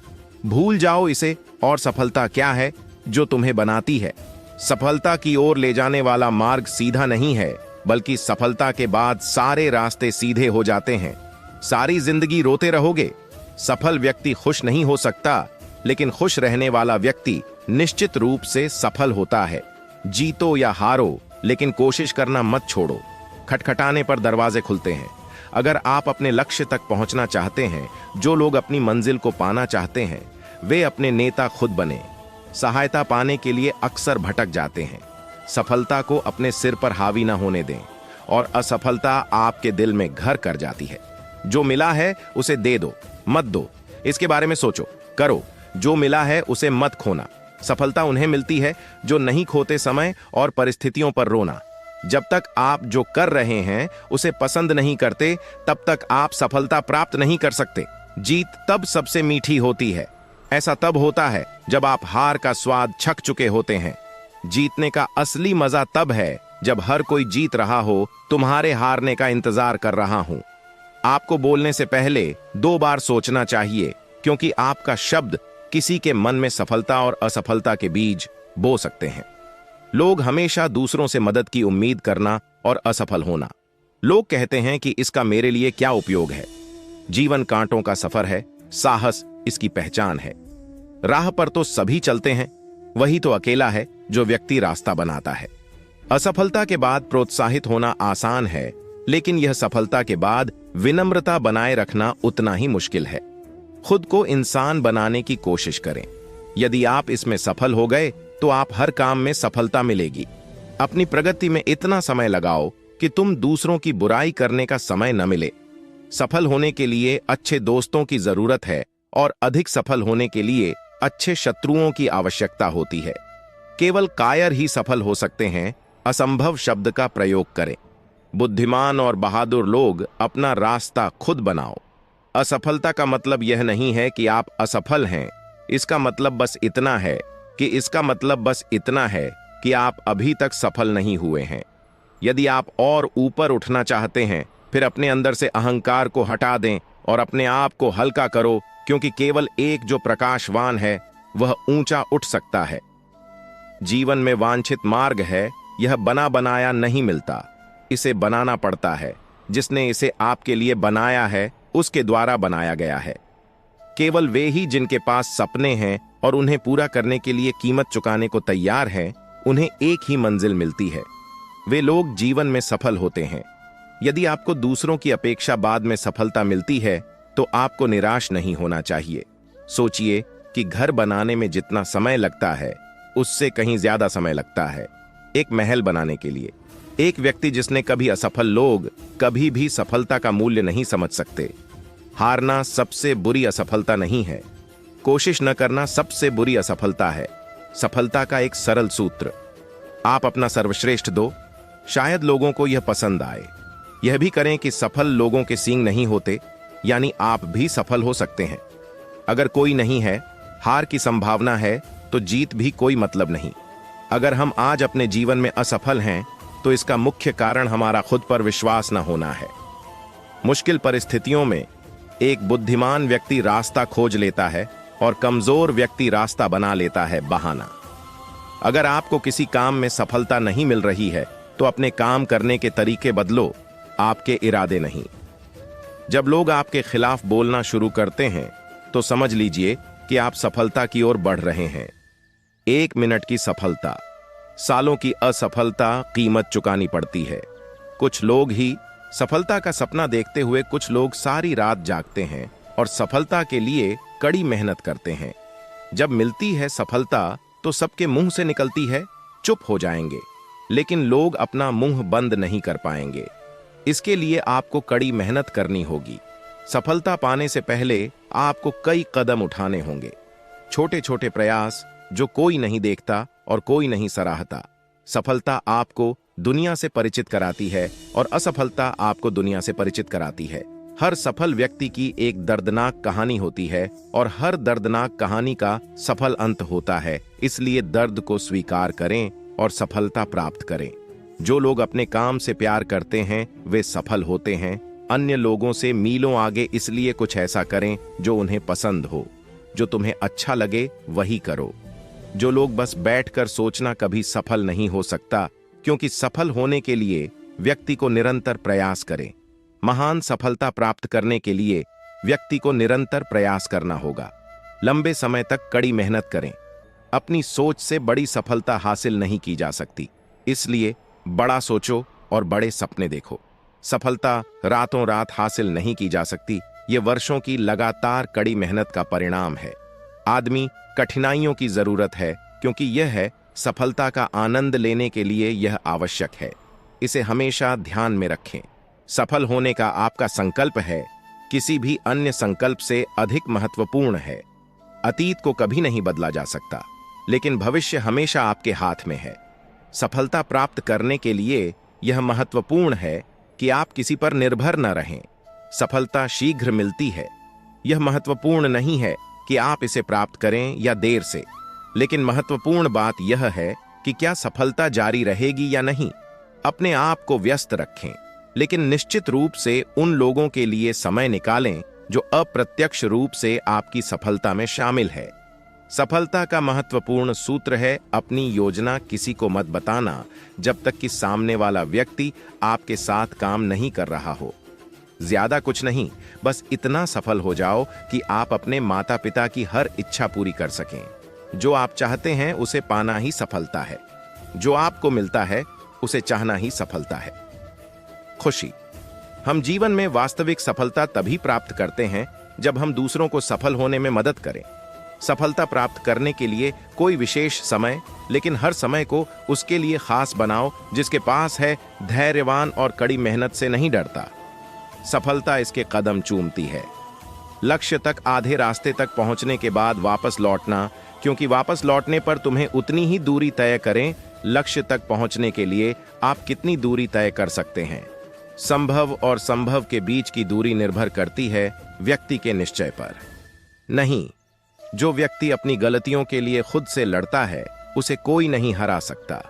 भूल जाओ इसे। और सफलता क्या है जो तुम्हें बनाती है? सफलता की ओर ले जाने वाला मार्ग सीधा नहीं है, बल्कि सफलता के बाद सारे रास्ते सीधे हो जाते हैं। सारी जिंदगी रोते रहोगे। सफल व्यक्ति खुश नहीं हो सकता, लेकिन खुश रहने वाला व्यक्ति निश्चित रूप से सफल होता है। जीतो या हारो, लेकिन कोशिश करना मत छोड़ो। खटखटाने पर दरवाजे खुलते हैं। अगर आप अपने लक्ष्य तक पहुंचना चाहते हैं, जो लोग अपनी मंजिल को पाना चाहते हैं, वे अपने नेता खुद बने। सहायता पाने के लिए अक्सर भटक जाते हैं। सफलता को अपने सिर पर हावी न होने दें और असफलता आपके दिल में घर कर जाती है। जो मिला है उसे दे दो, मत दो। इसके बारे में सोचो, करो। जो मिला है उसे मत खोना। सफलता उन्हें मिलती है जो नहीं खोते समय और परिस्थितियों पर रोना। जब तक आप जो कर रहे हैं उसे पसंद नहीं करते, तब तक आप सफलता प्राप्त नहीं कर सकते। जीत तब सबसे मीठी होती है। ऐसा तब होता है जब आप हार का स्वाद चख चुके होते हैं। जीतने का असली मजा तब है जब हर कोई जीत रहा हो, तुम्हारे हारने का इंतजार कर रहा हूं। आपको बोलने से पहले 2 बार सोचना चाहिए, क्योंकि आपका शब्द किसी के मन में सफलता और असफलता के बीज बो सकते हैं। लोग हमेशा दूसरों से मदद की उम्मीद करना और असफल होना। लोग कहते हैं कि इसका मेरे लिए क्या उपयोग है। जीवन कांटों का सफर है, साहस इसकी पहचान है। राह पर तो सभी चलते हैं, वही तो अकेला है जो व्यक्ति रास्ता बनाता है। असफलता के बाद प्रोत्साहित होना आसान है, लेकिन यह सफलता के बाद विनम्रता बनाए रखना उतना ही मुश्किल है। खुद को इंसान बनाने की कोशिश करें। यदि आप इसमें सफल हो गए तो आप हर काम में सफलता मिलेगी। अपनी प्रगति में इतना समय लगाओ कि तुम दूसरों की बुराई करने का समय न मिले। सफल होने के लिए अच्छे दोस्तों की जरूरत है और अधिक सफल होने के लिए अच्छे शत्रुओं की आवश्यकता होती है। केवल कायर ही सफल हो सकते हैं। असंभव शब्द का प्रयोग करें। बुद्धिमान और बहादुर लोग अपना रास्ता खुद बनाओ। असफलता का मतलब यह नहीं है कि आप असफल हैं। इसका मतलब बस इतना है कि आप अभी तक सफल नहीं हुए हैं। यदि आप और ऊपर उठना चाहते हैं, फिर अपने अंदर से अहंकार को हटा दें और अपने आप को हल्का करो, क्योंकि केवल एक जो प्रकाशवान है वह ऊंचा उठ सकता है। जीवन में वांछित मार्ग है, यह बना बनाया नहीं मिलता, इसे बनाना पड़ता है। जिसने इसे आपके लिए बनाया है उसके द्वारा बनाया गया है। केवल वे ही जिनके पास सपने हैं और उन्हें पूरा करने के लिए कीमत चुकाने को तैयार हैं, उन्हें एक ही मंजिल मिलती है। वे लोग जीवन में सफल होते हैं। यदि आपको दूसरों की अपेक्षा बाद में सफलता मिलती है तो आपको निराश नहीं होना चाहिए। सोचिए कि घर बनाने में जितना समय लगता है उससे कहीं ज्यादा समय लगता है एक महल बनाने के लिए। एक व्यक्ति जिसने कभी असफल लोग कभी भी सफलता का मूल्य नहीं समझ सकते। हारना सबसे बुरी असफलता नहीं है, कोशिश न करना सबसे बुरी असफलता है। सफलता का एक सरल सूत्र, आप अपना सर्वश्रेष्ठ दो। शायद लोगों को यह पसंद आए। यह भी करें कि सफल लोगों के सींग नहीं होते, यानी आप भी सफल हो सकते हैं। अगर कोई नहीं है, हार की संभावना है, तो जीत भी कोई मतलब नहीं। अगर हम आज अपने जीवन में असफल हैं तो इसका मुख्य कारण हमारा खुद पर विश्वास न होना है। मुश्किल परिस्थितियों में एक बुद्धिमान व्यक्ति रास्ता खोज लेता है और कमजोर व्यक्ति रास्ता बना लेता है बहाना। अगर आपको किसी काम में सफलता नहीं मिल रही है तो अपने काम करने के तरीके बदलो, आपके इरादे नहीं। जब लोग आपके खिलाफ बोलना शुरू करते हैं तो समझ लीजिए कि आप सफलता की ओर बढ़ रहे हैं। 1 मिनट की सफलता, सालों की असफलता कीमत चुकानी पड़ती है। कुछ लोग ही सफलता का सपना देखते हुए कुछ लोग सारी रात जागते हैं और सफलता के लिए कड़ी मेहनत करते हैं। जब मिलती है सफलता तो सबके मुंह से निकलती है, चुप हो जाएंगे, लेकिन लोग अपना मुंह बंद नहीं कर पाएंगे। इसके लिए आपको कड़ी मेहनत करनी होगी। सफलता पाने से पहले आपको कई कदम उठाने होंगे। छोटे छोटे प्रयास जो कोई नहीं देखता और कोई नहीं सराहता। सफलता आपको दुनिया से परिचित कराती है और असफलता आपको दुनिया से परिचित कराती है। हर सफल व्यक्ति की एक दर्दनाक कहानी होती है और हर दर्दनाक कहानी का सफल अंत होता है। इसलिए दर्द को स्वीकार करें और सफलता प्राप्त करें। जो लोग अपने काम से प्यार करते हैं वे सफल होते हैं। अन्य लोगों से मीलों आगे, इसलिए कुछ ऐसा करें जो उन्हें पसंद हो। जो तुम्हें अच्छा लगे वही करो। जो लोग बस बैठकर सोचना कभी सफल नहीं हो सकता, क्योंकि सफल होने के लिए व्यक्ति को निरंतर प्रयास करें। महान सफलता प्राप्त करने के लिए व्यक्ति को निरंतर प्रयास करना होगा। लंबे समय तक कड़ी मेहनत करें। अपनी सोच से बड़ी सफलता हासिल नहीं की जा सकती, इसलिए बड़ा सोचो और बड़े सपने देखो। सफलता रातों रात हासिल नहीं की जा सकती, ये वर्षों की लगातार कड़ी मेहनत का परिणाम है। आदमी कठिनाइयों की जरूरत है, क्योंकि यह है सफलता का आनंद लेने के लिए यह आवश्यक है। इसे हमेशा ध्यान में रखें। सफल होने का आपका संकल्प है, किसी भी अन्य संकल्प से अधिक महत्वपूर्ण है। अतीत को कभी नहीं बदला जा सकता, लेकिन भविष्य हमेशा आपके हाथ में है। सफलता प्राप्त करने के लिए यह महत्वपूर्ण है कि आप किसी पर निर्भर न रहें। सफलता शीघ्र मिलती है। यह महत्वपूर्ण नहीं है कि आप इसे प्राप्त करें या देर से, लेकिन महत्वपूर्ण बात यह है कि क्या सफलता जारी रहेगी या नहीं। अपने आप को व्यस्त रखें, लेकिन निश्चित रूप से उन लोगों के लिए समय निकालें जो अप्रत्यक्ष रूप से आपकी सफलता में शामिल है। सफलता का महत्वपूर्ण सूत्र है अपनी योजना किसी को मत बताना जब तक कि सामने वाला व्यक्ति आपके साथ काम नहीं कर रहा हो। ज्यादा कुछ नहीं, बस इतना सफल हो जाओ कि आप अपने माता पिता की हर इच्छा पूरी कर सकें। जो आप चाहते हैं उसे पाना ही सफलता है। जो आपको मिलता है उसे चाहना ही सफलता है। खुशी। हम जीवन में वास्तविक सफलता तभी प्राप्त करते हैं जब हम दूसरों को सफल होने में मदद करें। सफलता प्राप्त करने के लिए कोई विशेष समय, लेकिन हर समय को उसके लिए खास बनाओ। जिसके पास है धैर्यवान और कड़ी मेहनत से नहीं डरता। सफलता इसके कदम चूमती है। लक्ष्य तक आधे रास्ते तक पहुंचने के बाद वापस लौटना, क्योंकि वापस लौटने पर तुम्हें उतनी ही दूरी तय करें। लक्ष्य तक पहुंचने के लिए आप कितनी दूरी तय कर सकते हैं। संभव और संभव के बीच की दूरी निर्भर करती है व्यक्ति के निश्चय पर। नहीं, जो व्यक्ति अपनी गलतियों के लिए खुद से लड़ता है उसे कोई नहीं हरा सकता।